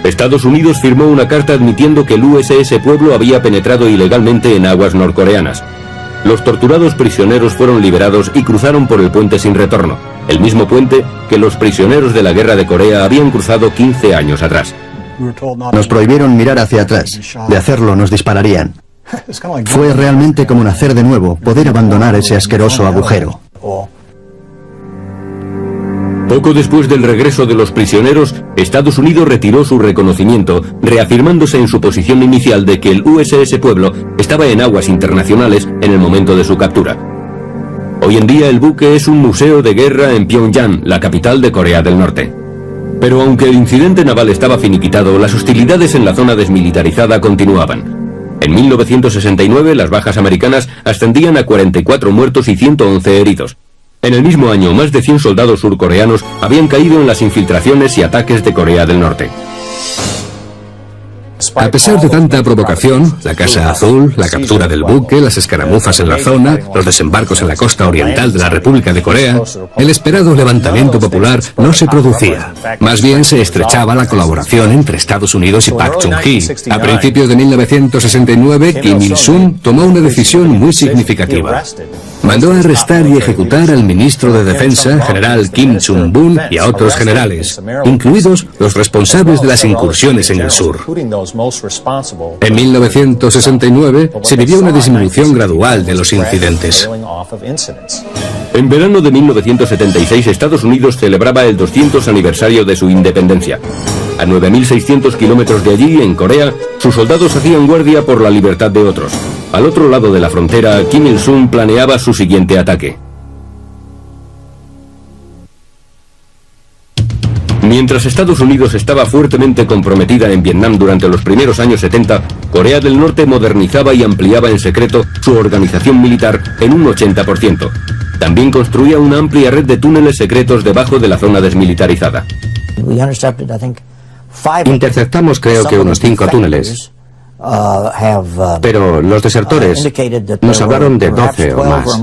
Estados Unidos firmó una carta admitiendo que el USS Pueblo había penetrado ilegalmente en aguas norcoreanas. Los torturados prisioneros fueron liberados y cruzaron por el puente sin retorno, el mismo puente que los prisioneros de la guerra de Corea habían cruzado 15 años atrás. Nos prohibieron mirar hacia atrás. De hacerlo nos dispararían. Fue realmente como nacer de nuevo, poder abandonar ese asqueroso agujero. Poco después del regreso de los prisioneros, Estados Unidos retiró su reconocimiento, reafirmándose en su posición inicial de que el USS Pueblo estaba en aguas internacionales en el momento de su captura. Hoy en día el buque es un museo de guerra en Pyongyang, la capital de Corea del Norte. Pero aunque el incidente naval estaba finiquitado, las hostilidades en la zona desmilitarizada continuaban. En 1969 las bajas americanas ascendían a 44 muertos y 111 heridos. En el mismo año, más de 100 soldados surcoreanos habían caído en las infiltraciones y ataques de Corea del Norte. A pesar de tanta provocación, la Casa Azul, la captura del buque, las escaramuzas en la zona, los desembarcos en la costa oriental de la República de Corea, el esperado levantamiento popular no se producía. Más bien se estrechaba la colaboración entre Estados Unidos y Park Chung-hee. A principios de 1969, Kim Il-sung tomó una decisión muy significativa. Mandó arrestar y ejecutar al ministro de Defensa, general Kim Chung-bun, y a otros generales, incluidos los responsables de las incursiones en el sur. En 1969 se vivió una disminución gradual de los incidentes. En verano de 1976, Estados Unidos celebraba el 200 aniversario de su independencia. A 9.600 kilómetros de allí, en Corea, sus soldados hacían guardia por la libertad de otros. Al otro lado de la frontera, Kim Il-sung planeaba su siguiente ataque. Mientras Estados Unidos estaba fuertemente comprometida en Vietnam durante los primeros años 70, Corea del Norte modernizaba y ampliaba en secreto su organización militar en un 80%. También construía una amplia red de túneles secretos debajo de la zona desmilitarizada. Interceptamos creo que unos 5 túneles, pero los desertores nos hablaron de 12 o más.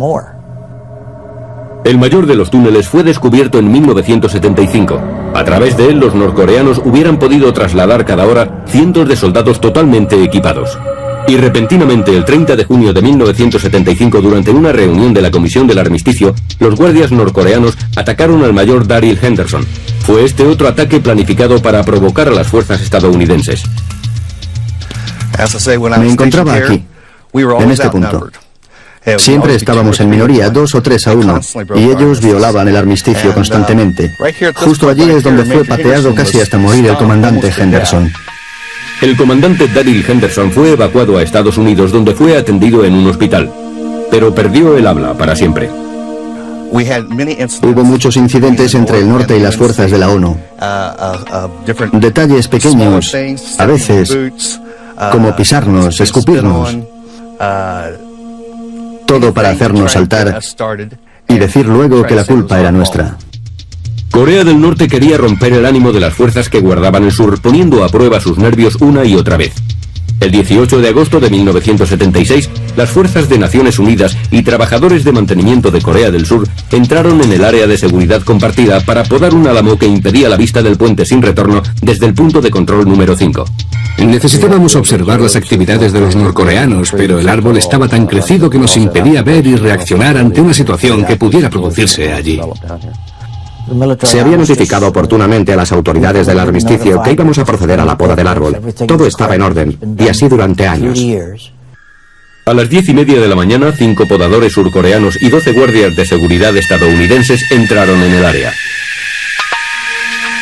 El mayor de los túneles fue descubierto en 1975. A través de él, los norcoreanos hubieran podido trasladar cada hora cientos de soldados totalmente equipados. Y repentinamente, el 30 de junio de 1975, durante una reunión de la Comisión del Armisticio, los guardias norcoreanos atacaron al mayor Daryl Henderson. Fue este otro ataque planificado para provocar a las fuerzas estadounidenses. Me encontraba aquí, en este punto. Siempre estábamos en minoría, 2 o 3 a 1, y ellos violaban el armisticio constantemente. Justo allí es donde fue pateado casi hasta morir el comandante Henderson. El comandante Daryl Henderson fue evacuado a Estados Unidos, donde fue atendido en un hospital, pero perdió el habla para siempre. Hubo muchos incidentes entre el norte y las fuerzas de la ONU. Detalles pequeños, a veces, como pisarnos, escupirnos. Todo para hacernos saltar y decir luego que la culpa era nuestra. Corea del Norte quería romper el ánimo de las fuerzas que guardaban el sur, poniendo a prueba sus nervios una y otra vez. El 18 de agosto de 1976, las fuerzas de Naciones Unidas y trabajadores de mantenimiento de Corea del Sur entraron en el área de seguridad compartida para podar un álamo que impedía la vista del puente sin retorno desde el punto de control número 5. Necesitábamos observar las actividades de los norcoreanos, pero el árbol estaba tan crecido que nos impedía ver y reaccionar ante una situación que pudiera producirse allí. Se había notificado oportunamente a las autoridades del armisticio que íbamos a proceder a la poda del árbol. Todo estaba en orden, y así durante años. A las 10:30 de la mañana, 5 podadores surcoreanos y 12 guardias de seguridad estadounidenses entraron en el área.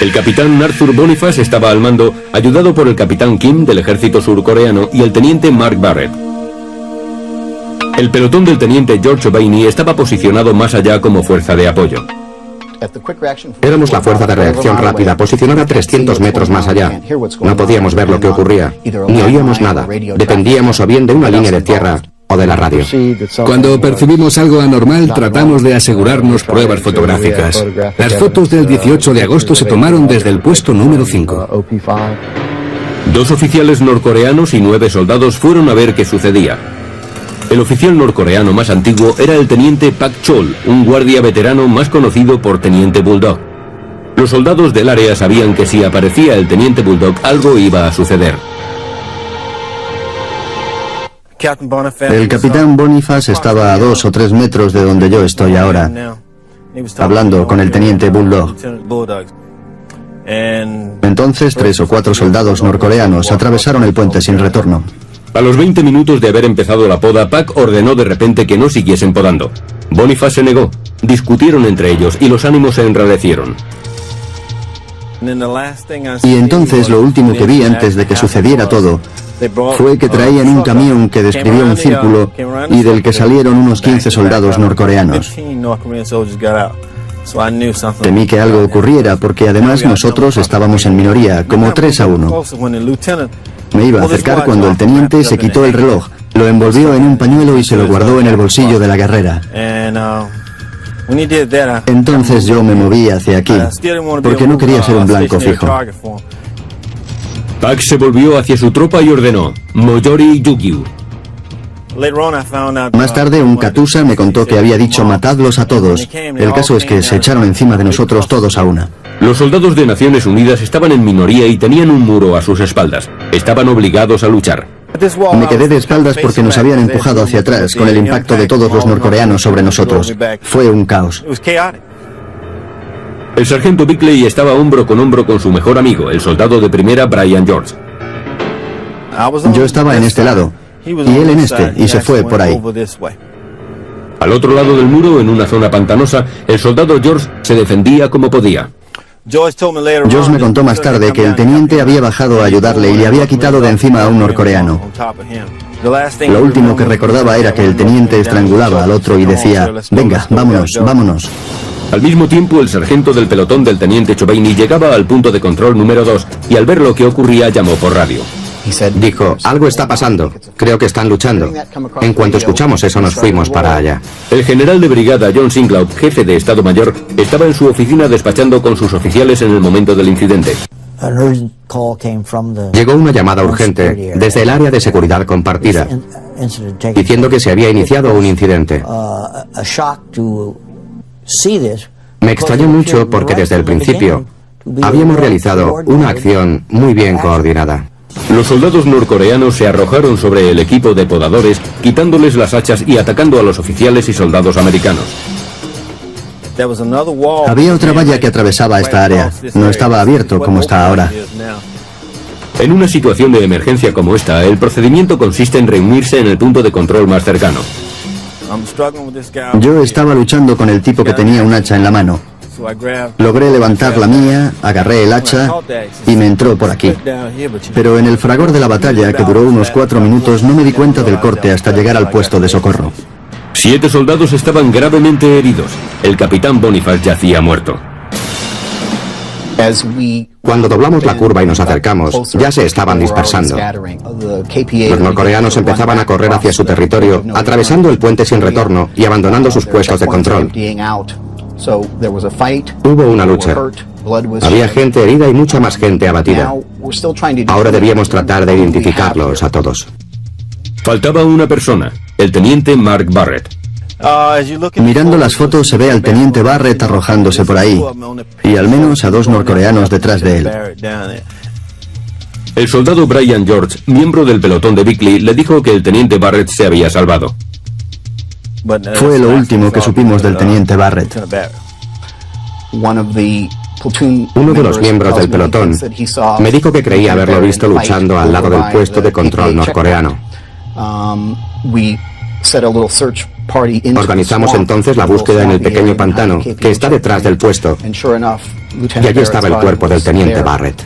El capitán Arthur Boniface estaba al mando, ayudado por el capitán Kim del ejército surcoreano y el teniente Mark Barrett. El pelotón del teniente George Bainey estaba posicionado más allá como fuerza de apoyo. Éramos la fuerza de reacción rápida, posicionada 300 metros más allá. No podíamos ver lo que ocurría, ni oíamos nada. Dependíamos o bien de una línea de tierra o de la radio. Cuando percibimos algo anormal, tratamos de asegurarnos pruebas fotográficas. Las fotos del 18 de agosto se tomaron desde el puesto número 5. 2 oficiales norcoreanos y 9 soldados fueron a ver qué sucedía. El oficial norcoreano más antiguo era el teniente Pak Chol, un guardia veterano más conocido por teniente Bulldog. Los soldados del área sabían que si aparecía el teniente Bulldog, algo iba a suceder. El capitán Boniface estaba a 2 o 3 metros de donde yo estoy ahora, hablando con el teniente Bulldog. Entonces 3 o 4 soldados norcoreanos atravesaron el puente sin retorno. A los 20 minutos de haber empezado la poda, Pak ordenó de repente que no siguiesen podando. Boniface se negó, discutieron entre ellos y los ánimos se enrarecieron. Y entonces lo último que vi antes de que sucediera todo fue que traían un camión que describió un círculo y del que salieron unos 15 soldados norcoreanos. Temí que algo ocurriera porque además nosotros estábamos en minoría, como 3-1. Me iba a acercar cuando el teniente se quitó el reloj, lo envolvió en un pañuelo y se lo guardó en el bolsillo de la guerrera. Entonces yo me moví hacia aquí, porque no quería ser un blanco fijo. Pac se volvió hacia su tropa y ordenó: Mojori Yugyu. Más tarde un Katusha me contó que había dicho matadlos a todos. El caso es que se echaron encima de nosotros todos a una. Los soldados de Naciones Unidas estaban en minoría y tenían un muro a sus espaldas. Estaban obligados a luchar. Me quedé de espaldas porque nos habían empujado hacia atrás con el impacto de todos los norcoreanos sobre nosotros. Fue un caos. El sargento Bickley estaba hombro con su mejor amigo, el soldado de primera Brian George. Yo estaba en este lado y él en este, y se fue por ahí. Al otro lado del muro, en una zona pantanosa, el soldado George se defendía como podía. George me contó más tarde que el teniente había bajado a ayudarle y le había quitado de encima a un norcoreano. Lo último que recordaba era que el teniente estrangulaba al otro y decía: venga, vámonos, vámonos. Al mismo tiempo, el sargento del pelotón del teniente Chobaini llegaba al punto de control número 2 y al ver lo que ocurría llamó por radio. Dijo: algo está pasando, creo que están luchando. En cuanto escuchamos eso nos fuimos para allá. El general de brigada John Sinclair, jefe de Estado Mayor, estaba en su oficina despachando con sus oficiales en el momento del incidente. Llegó una llamada urgente desde el área de seguridad compartida, diciendo que se había iniciado un incidente. Me extrañó mucho porque desde el principio habíamos realizado una acción muy bien coordinada. Los soldados norcoreanos se arrojaron sobre el equipo de podadores, quitándoles las hachas y atacando a los oficiales y soldados americanos. Había otra valla que atravesaba esta área. No estaba abierto como está ahora. En una situación de emergencia como esta, el procedimiento consiste en reunirse en el punto de control más cercano. Yo estaba luchando con el tipo que tenía un hacha en la mano. Logré levantar la mía, agarré el hacha y me entró por aquí. Pero en el fragor de la batalla, que duró unos 4 minutos, no me di cuenta del corte hasta llegar al puesto de socorro. 7 soldados estaban gravemente heridos. El capitán Boniface yacía muerto. Cuando doblamos la curva y nos acercamos, ya se estaban dispersando. Los norcoreanos empezaban a correr hacia su territorio, atravesando el puente sin retorno y abandonando sus puestos de control. Hubo una lucha. Había gente herida y mucha más gente abatida. Ahora debíamos tratar de identificarlos a todos. Faltaba una persona, el teniente Mark Barrett. Mirando las fotos se ve al teniente Barrett arrojándose por ahí, y al menos a 2 norcoreanos detrás de él. El soldado Brian George, miembro del pelotón de Bickley, le dijo que el teniente Barrett se había salvado. Fue lo último que supimos del teniente Barrett. Uno de los miembros del pelotón me dijo que creía haberlo visto luchando al lado del puesto de control norcoreano. Organizamos entonces la búsqueda en el pequeño pantano que está detrás del puesto, y allí estaba el cuerpo del teniente Barrett.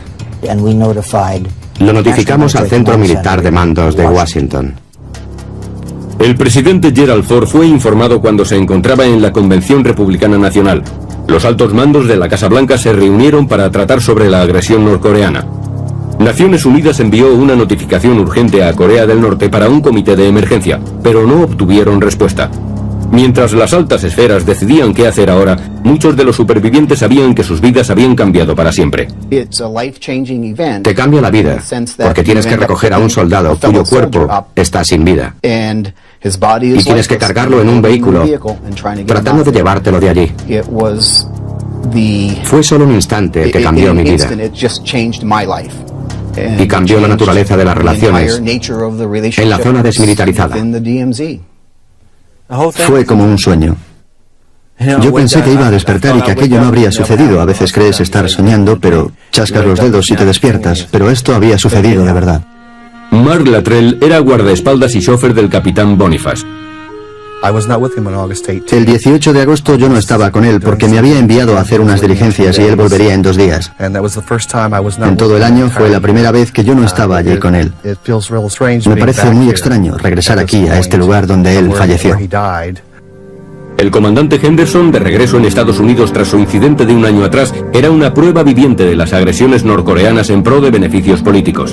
Lo notificamos al Centro Militar de Mandos de Washington. El presidente Gerald Ford fue informado cuando se encontraba en la Convención Republicana Nacional. Los altos mandos de la Casa Blanca se reunieron para tratar sobre la agresión norcoreana. Naciones Unidas envió una notificación urgente a Corea del Norte para un comité de emergencia, pero no obtuvieron respuesta. Mientras las altas esferas decidían qué hacer ahora, muchos de los supervivientes sabían que sus vidas habían cambiado para siempre. Te cambia la vida, porque tienes que recoger a un soldado cuyo cuerpo está sin vida. Y tienes que cargarlo en un vehículo, tratando de llevártelo de allí. Fue solo un instante que cambió mi vida. Y cambió la naturaleza de las relaciones en la zona desmilitarizada. Fue como un sueño. Yo pensé que iba a despertar y que aquello no habría sucedido. A veces crees estar soñando, pero chascas los dedos y te despiertas. Pero esto había sucedido de verdad. Mark Luttrell era guardaespaldas y chofer del capitán Boniface. El 18 de agosto yo no estaba con él porque me había enviado a hacer unas diligencias y él volvería en 2 días. En todo el año fue la primera vez que yo no estaba allí con él. Me parece muy extraño regresar aquí, a este lugar donde él falleció. El comandante Henderson, de regreso en Estados Unidos tras su incidente de un año atrás, era una prueba viviente de las agresiones norcoreanas en pro de beneficios políticos.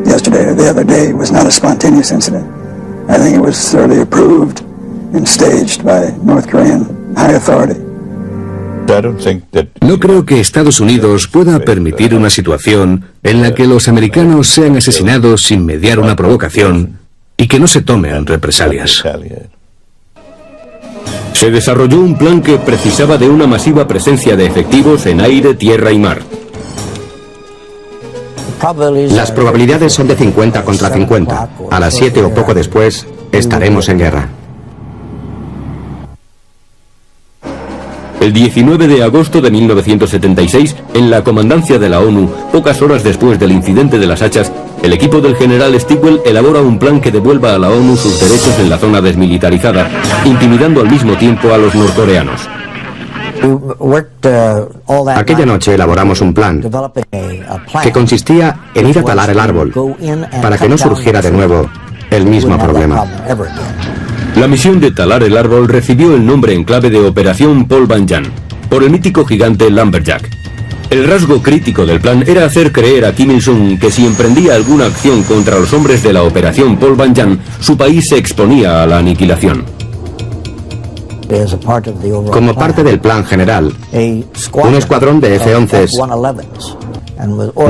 Yesterday or the other day was not a spontaneous incident. I think it was thoroughly approved and staged by North Korean high authority. No creo que Estados Unidos pueda permitir una situación en la que los americanos sean asesinados sin mediar una provocación y que no se tomen represalias. Se desarrolló un plan que precisaba de una masiva presencia de efectivos en aire, tierra y mar. Las probabilidades son de 50 contra 50. A las 7 o poco después estaremos en guerra. El 19 de agosto de 1976, en la comandancia de la ONU, pocas horas después del incidente de las hachas, el equipo del general Stilwell elabora un plan que devuelva a la ONU sus derechos en la zona desmilitarizada, intimidando al mismo tiempo a los norcoreanos. Aquella noche elaboramos un plan que consistía en ir a talar el árbol para que no surgiera de nuevo el mismo problema. La misión de talar el árbol recibió el nombre en clave de Operación Paul Banjan, por el mítico gigante Lumberjack. El rasgo crítico del plan era hacer creer a Kim Il-sung que si emprendía alguna acción contra los hombres de la Operación Paul Banjan, su país se exponía a la aniquilación. Como parte del plan general, un escuadrón de F-11s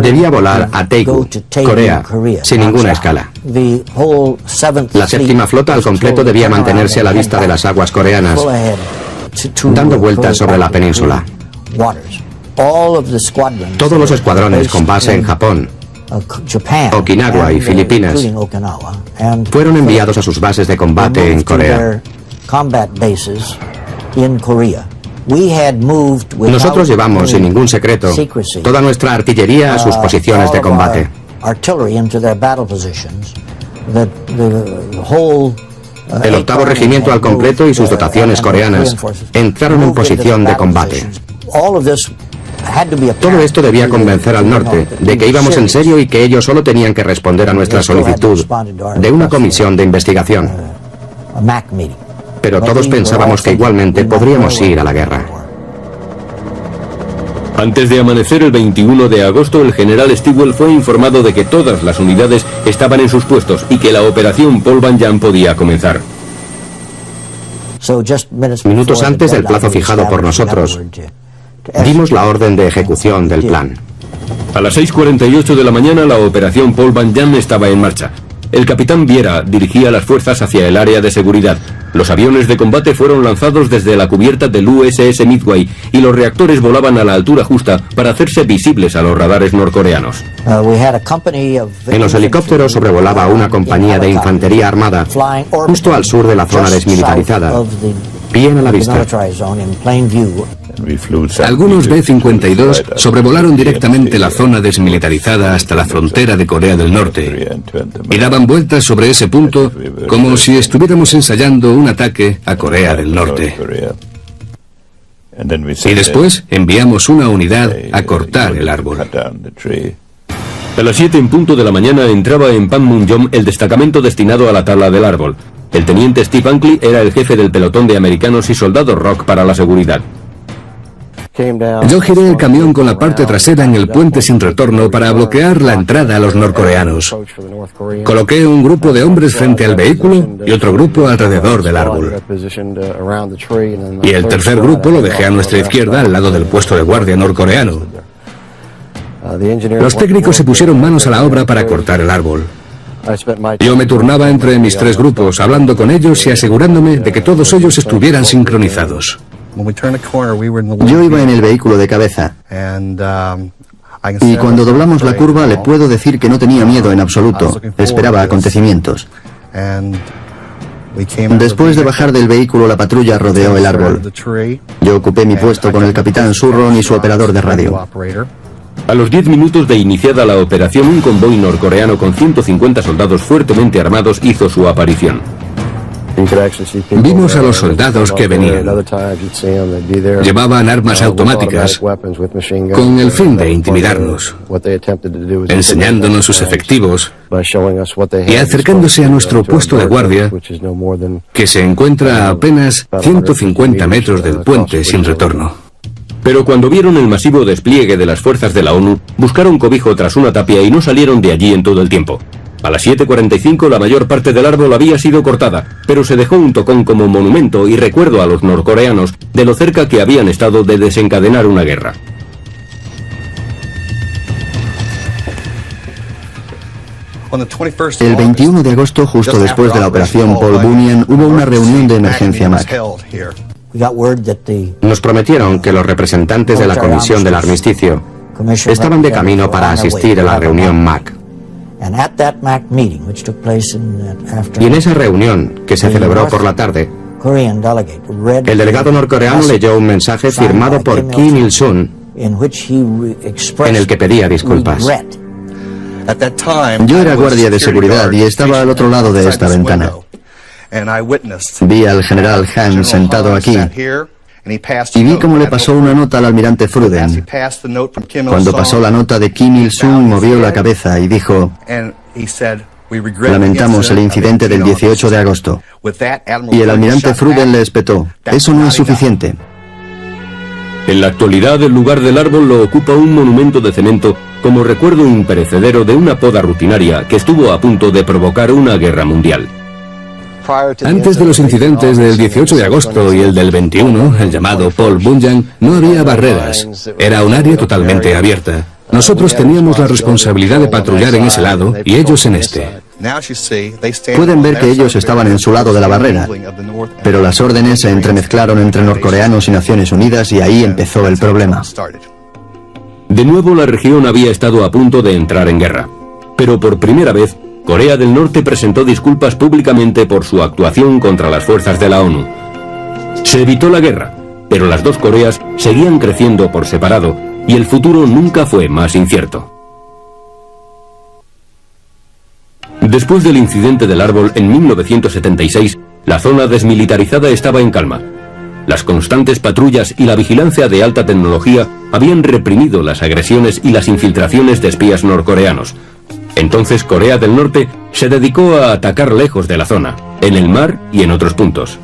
debía volar a Daegu, Corea, sin ninguna escala. La séptima flota al completo debía mantenerse a la vista de las aguas coreanas, dando vueltas sobre la península. Todos los escuadrones con base en Japón, Okinawa y Filipinas fueron enviados a sus bases de combate en Corea. Nosotros llevamos sin ningún secreto toda nuestra artillería a sus posiciones de combate. El 8º regimiento al completo y sus dotaciones coreanas entraron en posición de combate. Todo esto debía convencer al norte de que íbamos en serio y que ellos solo tenían que responder a nuestra solicitud de una comisión de investigación. Pero todos pensábamos que igualmente podríamos ir a la guerra. Antes de amanecer el 21 de agosto, el general Stilwell fue informado de que todas las unidades estaban en sus puestos y que la operación Paul Banjan podía comenzar. Minutos antes del plazo fijado por nosotros, dimos la orden de ejecución del plan. A las 6:48 de la mañana, la operación Paul Banjan estaba en marcha. El capitán Viera dirigía las fuerzas hacia el área de seguridad. Los aviones de combate fueron lanzados desde la cubierta del USS Midway y los reactores volaban a la altura justa para hacerse visibles a los radares norcoreanos. En los helicópteros sobrevolaba una compañía de infantería armada justo al sur de la zona desmilitarizada, bien a la vista. Algunos B-52 sobrevolaron directamente la zona desmilitarizada hasta la frontera de Corea del Norte y daban vueltas sobre ese punto como si estuviéramos ensayando un ataque a Corea del Norte. Y después enviamos una unidad a cortar el árbol. A las 7 en punto de la mañana entraba en Panmunjom el destacamento destinado a la tala del árbol. El teniente Steve Ankley era el jefe del pelotón de americanos y soldados Rock para la seguridad. Yo giré el camión con la parte trasera en el puente sin retorno para bloquear la entrada a los norcoreanos. Coloqué un grupo de hombres frente al vehículo y otro grupo alrededor del árbol. Y el tercer grupo lo dejé a nuestra izquierda al lado del puesto de guardia norcoreano. Los técnicos se pusieron manos a la obra para cortar el árbol. Yo me turnaba entre mis 3 grupos, hablando con ellos y asegurándome de que todos ellos estuvieran sincronizados. Yo iba en el vehículo de cabeza y cuando doblamos la curva le puedo decir que no tenía miedo en absoluto, esperaba acontecimientos. Después de bajar del vehículo, la patrulla rodeó el árbol. Yo ocupé mi puesto con el capitán Surron y su operador de radio. A los 10 minutos de iniciada la operación, un convoy norcoreano con 150 soldados fuertemente armados hizo su aparición. Vimos a los soldados que venían. Llevaban armas automáticas con el fin de intimidarnos, enseñándonos sus efectivos y acercándose a nuestro puesto de guardia, que se encuentra a apenas 150 metros del puente sin retorno. Pero cuando vieron el masivo despliegue de las fuerzas de la ONU, buscaron cobijo tras una tapia y no salieron de allí en todo el tiempo. A las 7:45 la mayor parte del árbol había sido cortada, pero se dejó un tocón como monumento y recuerdo a los norcoreanos de lo cerca que habían estado de desencadenar una guerra. El 21 de agosto, justo después de la operación Paul Bunyan, hubo una reunión de emergencia MAC. Nos prometieron que los representantes de la Comisión del Armisticio estaban de camino para asistir a la reunión MAC. Y en esa reunión, que se celebró por la tarde, el delegado norcoreano leyó un mensaje firmado por Kim Il-sung en el que pedía disculpas. Yo era guardia de seguridad y estaba al otro lado de esta ventana. Vi al general Han sentado aquí y vi cómo le pasó una nota al almirante Fruden. Cuando pasó la nota de Kim Il-sung, movió la cabeza y dijo: lamentamos el incidente del 18 de agosto. Y el almirante Fruden le espetó: eso no es suficiente. En la actualidad, el lugar del árbol lo ocupa un monumento de cemento como recuerdo imperecedero de una poda rutinaria que estuvo a punto de provocar una guerra mundial. Antes de los incidentes del 18 de agosto y el del 21, el llamado Paul Bunyan, no había barreras. Era un área totalmente abierta. Nosotros teníamos la responsabilidad de patrullar en ese lado y ellos en este. Pueden ver que ellos estaban en su lado de la barrera, pero las órdenes se entremezclaron entre norcoreanos y Naciones Unidas y ahí empezó el problema. De nuevo, la región había estado a punto de entrar en guerra, pero por primera vez, Corea del Norte presentó disculpas públicamente por su actuación contra las fuerzas de la ONU. Se evitó la guerra, pero las dos Coreas seguían creciendo por separado y el futuro nunca fue más incierto. Después del incidente del árbol en 1976, la zona desmilitarizada estaba en calma. Las constantes patrullas y la vigilancia de alta tecnología habían reprimido las agresiones y las infiltraciones de espías norcoreanos. Entonces Corea del Norte se dedicó a atacar lejos de la zona, en el mar y en otros puntos.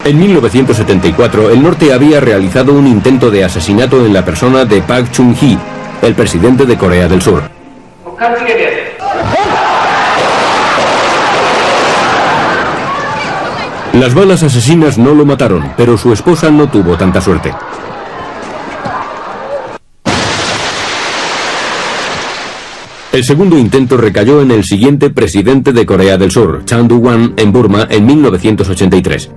En 1974, el norte había realizado un intento de asesinato en la persona de Park Chung-hee, el presidente de Corea del Sur. Las balas asesinas no lo mataron, pero su esposa no tuvo tanta suerte. El segundo intento recayó en el siguiente presidente de Corea del Sur, Chang Du-hwan, en Burma en 1983.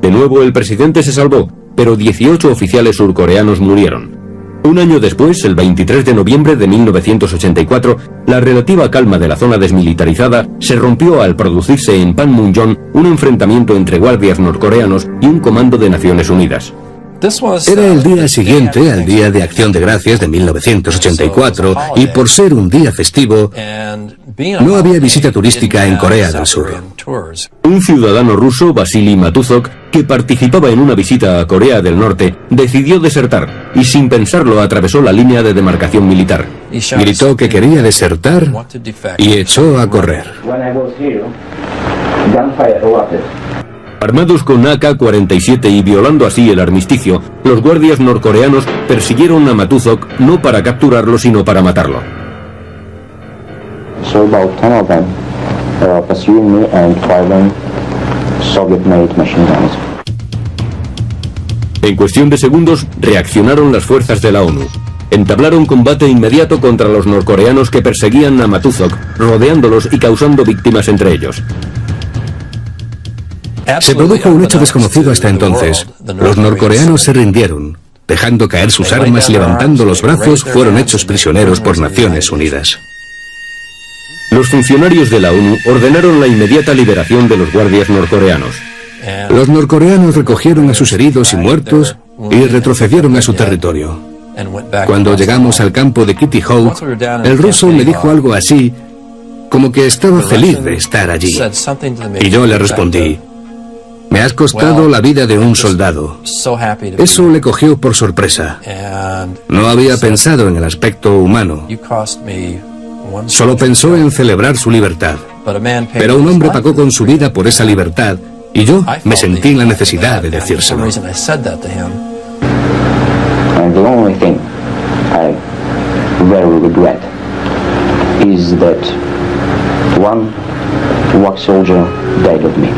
De nuevo el presidente se salvó, pero 18 oficiales surcoreanos murieron. Un año después, el 23 de noviembre de 1984, la relativa calma de la zona desmilitarizada se rompió al producirse en Panmunjom un enfrentamiento entre guardias norcoreanos y un comando de Naciones Unidas. Era el día siguiente al Día de Acción de Gracias de 1984 y por ser un día festivo, no había visita turística en Corea del Sur. Un ciudadano ruso, Vasily Matuzov, que participaba en una visita a Corea del Norte, decidió desertar y sin pensarlo atravesó la línea de demarcación militar. Gritó que quería desertar y echó a correr. Armados con AK-47 y violando así el armisticio, los guardias norcoreanos persiguieron a Matuzov no para capturarlo sino para matarlo. En cuestión de segundos reaccionaron las fuerzas de la ONU. Entablaron combate inmediato contra los norcoreanos que perseguían a Matuzov, rodeándolos y causando víctimas entre ellos. Se produjo un hecho desconocido hasta entonces. Los norcoreanos se rindieron. Dejando caer sus armas y levantando los brazos, fueron hechos prisioneros por Naciones Unidas. Los funcionarios de la ONU ordenaron la inmediata liberación de los guardias norcoreanos. Los norcoreanos recogieron a sus heridos y muertos y retrocedieron a su territorio. Cuando llegamos al campo de Kitty Hawk, el ruso me dijo algo así como que estaba feliz de estar allí. Y yo le respondí: me has costado la vida de un soldado. Eso le cogió por sorpresa. No había pensado en el aspecto humano. Solo pensó en celebrar su libertad. Pero un hombre pagó con su vida por esa libertad, y yo me sentí en la necesidad de decírselo. And the only thing I very regret is that one white soldier died of me.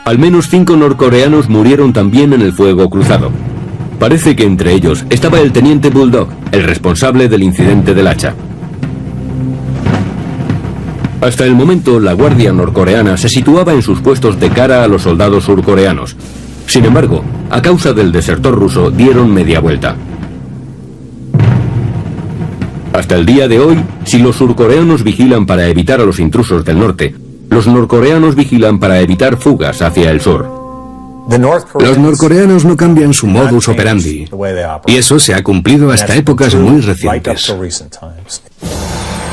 Al menos 5 norcoreanos murieron también en el fuego cruzado. Parece que entre ellos estaba el teniente Bulldog, el responsable del incidente del hacha. Hasta el momento, la guardia norcoreana se situaba en sus puestos de cara a los soldados surcoreanos. Sin embargo, a causa del desertor ruso, dieron media vuelta. Hasta el día de hoy, si los surcoreanos vigilan para evitar a los intrusos del norte, los norcoreanos vigilan para evitar fugas hacia el sur. Los norcoreanos no cambian su modus operandi, y eso se ha cumplido hasta épocas muy recientes.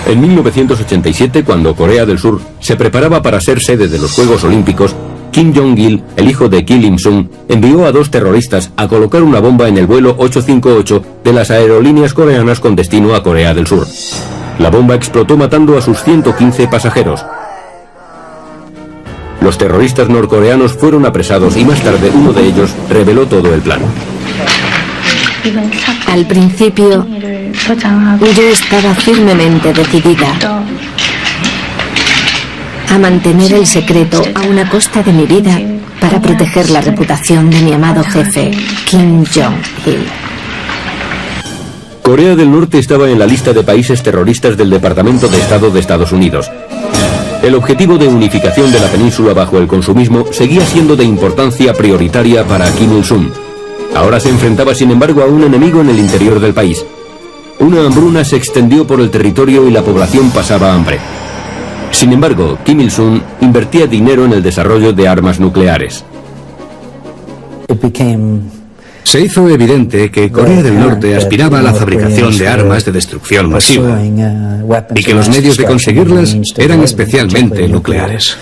En 1987, cuando Corea del Sur se preparaba para ser sede de los Juegos Olímpicos, Kim Jong-il, el hijo de Kim Il-sung, envió a 2 terroristas a colocar una bomba en el vuelo 858 de las aerolíneas coreanas con destino a Corea del Sur. La bomba explotó matando a sus 115 pasajeros. Los terroristas norcoreanos fueron apresados y más tarde uno de ellos reveló todo el plan. Al principio, yo estaba firmemente decidida a mantener el secreto a una costa de mi vida para proteger la reputación de mi amado jefe, Kim Jong-il. Corea del Norte estaba en la lista de países terroristas del Departamento de Estado de Estados Unidos. El objetivo de unificación de la península bajo el consumismo seguía siendo de importancia prioritaria para Kim Il-sung. Ahora se enfrentaba, sin embargo, a un enemigo en el interior del país. Una hambruna se extendió por el territorio y la población pasaba hambre. Sin embargo, Kim Il-sung invertía dinero en el desarrollo de armas nucleares. Se hizo evidente que Corea del Norte aspiraba a la fabricación de armas de destrucción masiva y que los medios de conseguirlas eran especialmente nucleares.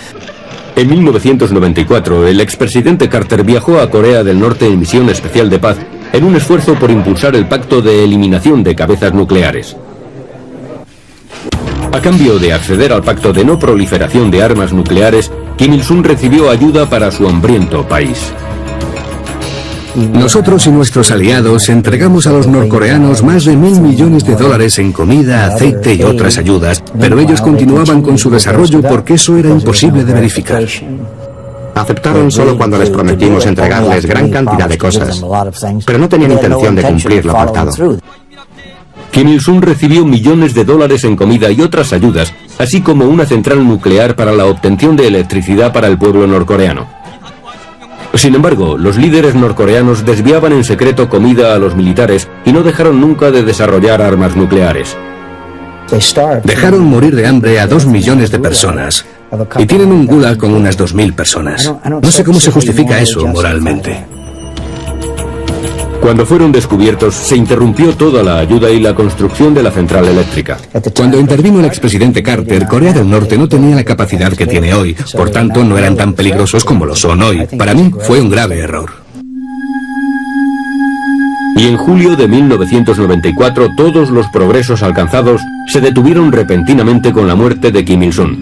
En 1994, el expresidente Carter viajó a Corea del Norte en misión especial de paz en un esfuerzo por impulsar el pacto de eliminación de cabezas nucleares. A cambio de acceder al pacto de no proliferación de armas nucleares, Kim Il-sung recibió ayuda para su hambriento país. Nosotros y nuestros aliados entregamos a los norcoreanos más de $1.000 millones en comida, aceite y otras ayudas, pero ellos continuaban con su desarrollo porque eso era imposible de verificar. Aceptaron solo cuando les prometimos entregarles gran cantidad de cosas, pero no tenían intención de cumplir lo pactado. Kim Il-sung recibió millones de dólares en comida y otras ayudas, así como una central nuclear para la obtención de electricidad para el pueblo norcoreano. Sin embargo, los líderes norcoreanos desviaban en secreto comida a los militares y no dejaron nunca de desarrollar armas nucleares. Dejaron morir de hambre a 2 millones de personas y tienen un gulag con unas 2.000 personas. No sé cómo se justifica eso moralmente. Cuando fueron descubiertos, se interrumpió toda la ayuda y la construcción de la central eléctrica. Cuando intervino el expresidente Carter, Corea del Norte no tenía la capacidad que tiene hoy, por tanto no eran tan peligrosos como lo son hoy. Para mí fue un grave error. Y en julio de 1994 todos los progresos alcanzados se detuvieron repentinamente con la muerte de Kim Il-sung.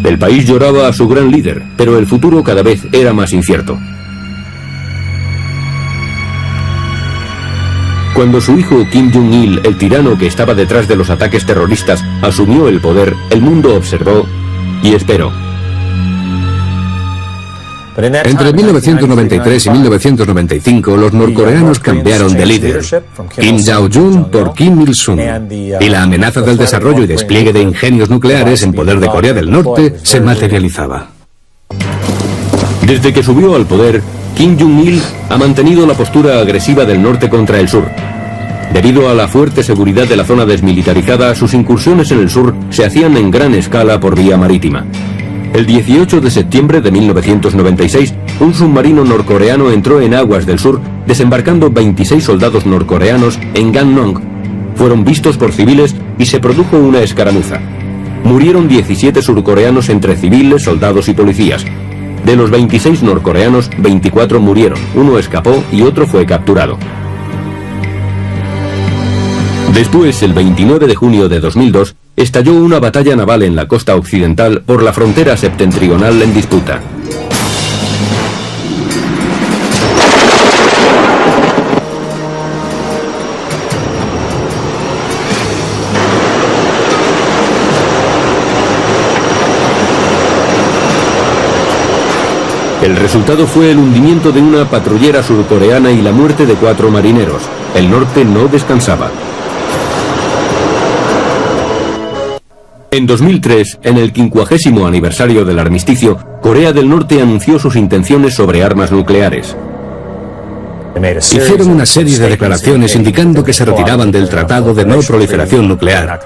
El país lloraba a su gran líder, pero el futuro cada vez era más incierto. Cuando su hijo Kim Jong-il, el tirano que estaba detrás de los ataques terroristas, asumió el poder, el mundo observó y esperó. Entre 1993 y 1995, los norcoreanos cambiaron de líder. Kim Jong-un por Kim Il-sung. Y la amenaza del desarrollo y despliegue de ingenios nucleares en poder de Corea del Norte se materializaba. Desde que subió al poder, Kim Jong-il ha mantenido la postura agresiva del norte contra el sur. Debido a la fuerte seguridad de la zona desmilitarizada, sus incursiones en el sur se hacían en gran escala por vía marítima. El 18 de septiembre de 1996, un submarino norcoreano entró en aguas del sur, desembarcando 26 soldados norcoreanos en Gangneung. Fueron vistos por civiles y se produjo una escaramuza. Murieron 17 surcoreanos entre civiles, soldados y policías. De los 26 norcoreanos, 24 murieron, uno escapó y otro fue capturado. Después, el 29 de junio de 2002, estalló una batalla naval en la costa occidental por la frontera septentrional en disputa. El resultado fue el hundimiento de una patrullera surcoreana y la muerte de 4 marineros. El norte no descansaba. En 2003, en el 50º aniversario del armisticio, Corea del Norte anunció sus intenciones sobre armas nucleares. Hicieron una serie de declaraciones indicando que se retiraban del Tratado de No Proliferación Nuclear,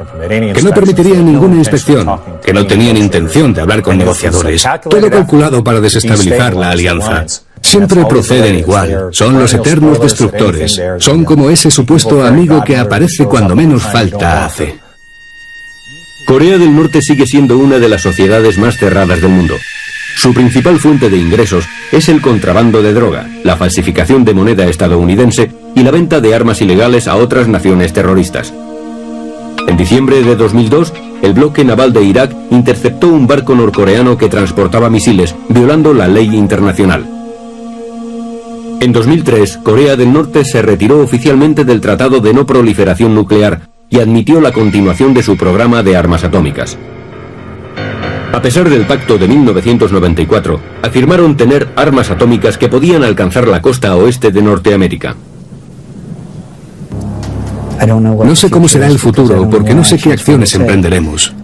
que no permitirían ninguna inspección, que no tenían intención de hablar con negociadores, todo calculado para desestabilizar la alianza. Siempre proceden igual, son los eternos destructores, son como ese supuesto amigo que aparece cuando menos falta hace. Corea del Norte sigue siendo una de las sociedades más cerradas del mundo. Su principal fuente de ingresos es el contrabando de droga, la falsificación de moneda estadounidense y la venta de armas ilegales a otras naciones terroristas. En diciembre de 2002, el bloque naval de Irak interceptó un barco norcoreano que transportaba misiles, violando la ley internacional. En 2003, Corea del Norte se retiró oficialmente del Tratado de No Proliferación Nuclear y admitió la continuación de su programa de armas atómicas. A pesar del pacto de 1994, afirmaron tener armas atómicas que podían alcanzar la costa oeste de Norteamérica. No sé cómo será el futuro, porque no sé qué acciones emprenderemos.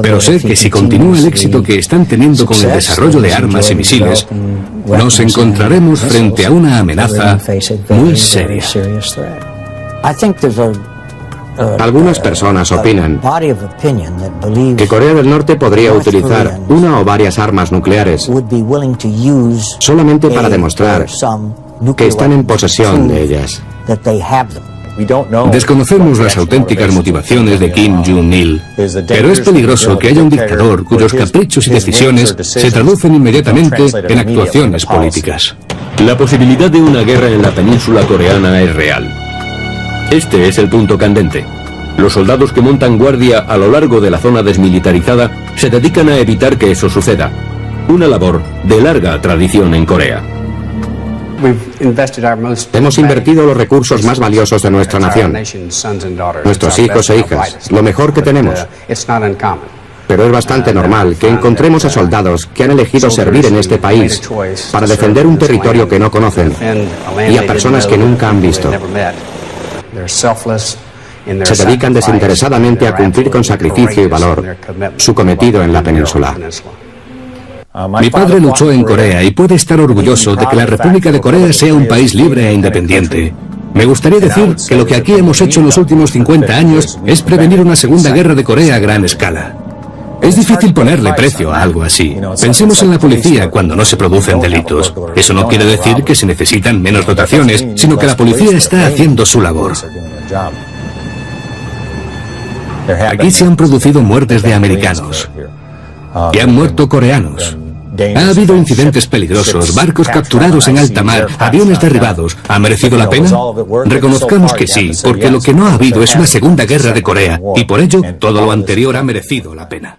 Pero sé que si continúa el éxito que están teniendo con el desarrollo de armas y misiles, nos encontraremos frente a una amenaza muy seria. Algunas personas opinan que Corea del Norte podría utilizar una o varias armas nucleares solamente para demostrar que están en posesión de ellas. Desconocemos las auténticas motivaciones de Kim Jong-il, pero es peligroso que haya un dictador cuyos caprichos y decisiones se traducen inmediatamente en actuaciones políticas. La posibilidad de una guerra en la península coreana es real. Este es el punto candente. Los soldados que montan guardia a lo largo de la zona desmilitarizada se dedican a evitar que eso suceda. Una labor de larga tradición en Corea. Hemos invertido los recursos más valiosos de nuestra nación, nuestros hijos e hijas, lo mejor que tenemos. Pero es bastante normal que encontremos a soldados que han elegido servir en este país para defender un territorio que no conocen y a personas que nunca han visto. Se dedican desinteresadamente a cumplir con sacrificio y valor su cometido en la península. Mi padre luchó en Corea y puede estar orgulloso de que la República de Corea sea un país libre e independiente. Me gustaría decir que lo que aquí hemos hecho en los últimos 50 años es prevenir una segunda guerra de Corea a gran escala. Es difícil ponerle precio a algo así. Pensemos en la policía cuando no se producen delitos. Eso no quiere decir que se necesitan menos dotaciones, sino que la policía está haciendo su labor. Aquí se han producido muertes de americanos y han muerto coreanos. Ha habido incidentes peligrosos, barcos capturados en alta mar, aviones derribados. ¿Ha merecido la pena? Reconozcamos que sí, porque lo que no ha habido es una segunda guerra de Corea, y por ello todo lo anterior ha merecido la pena.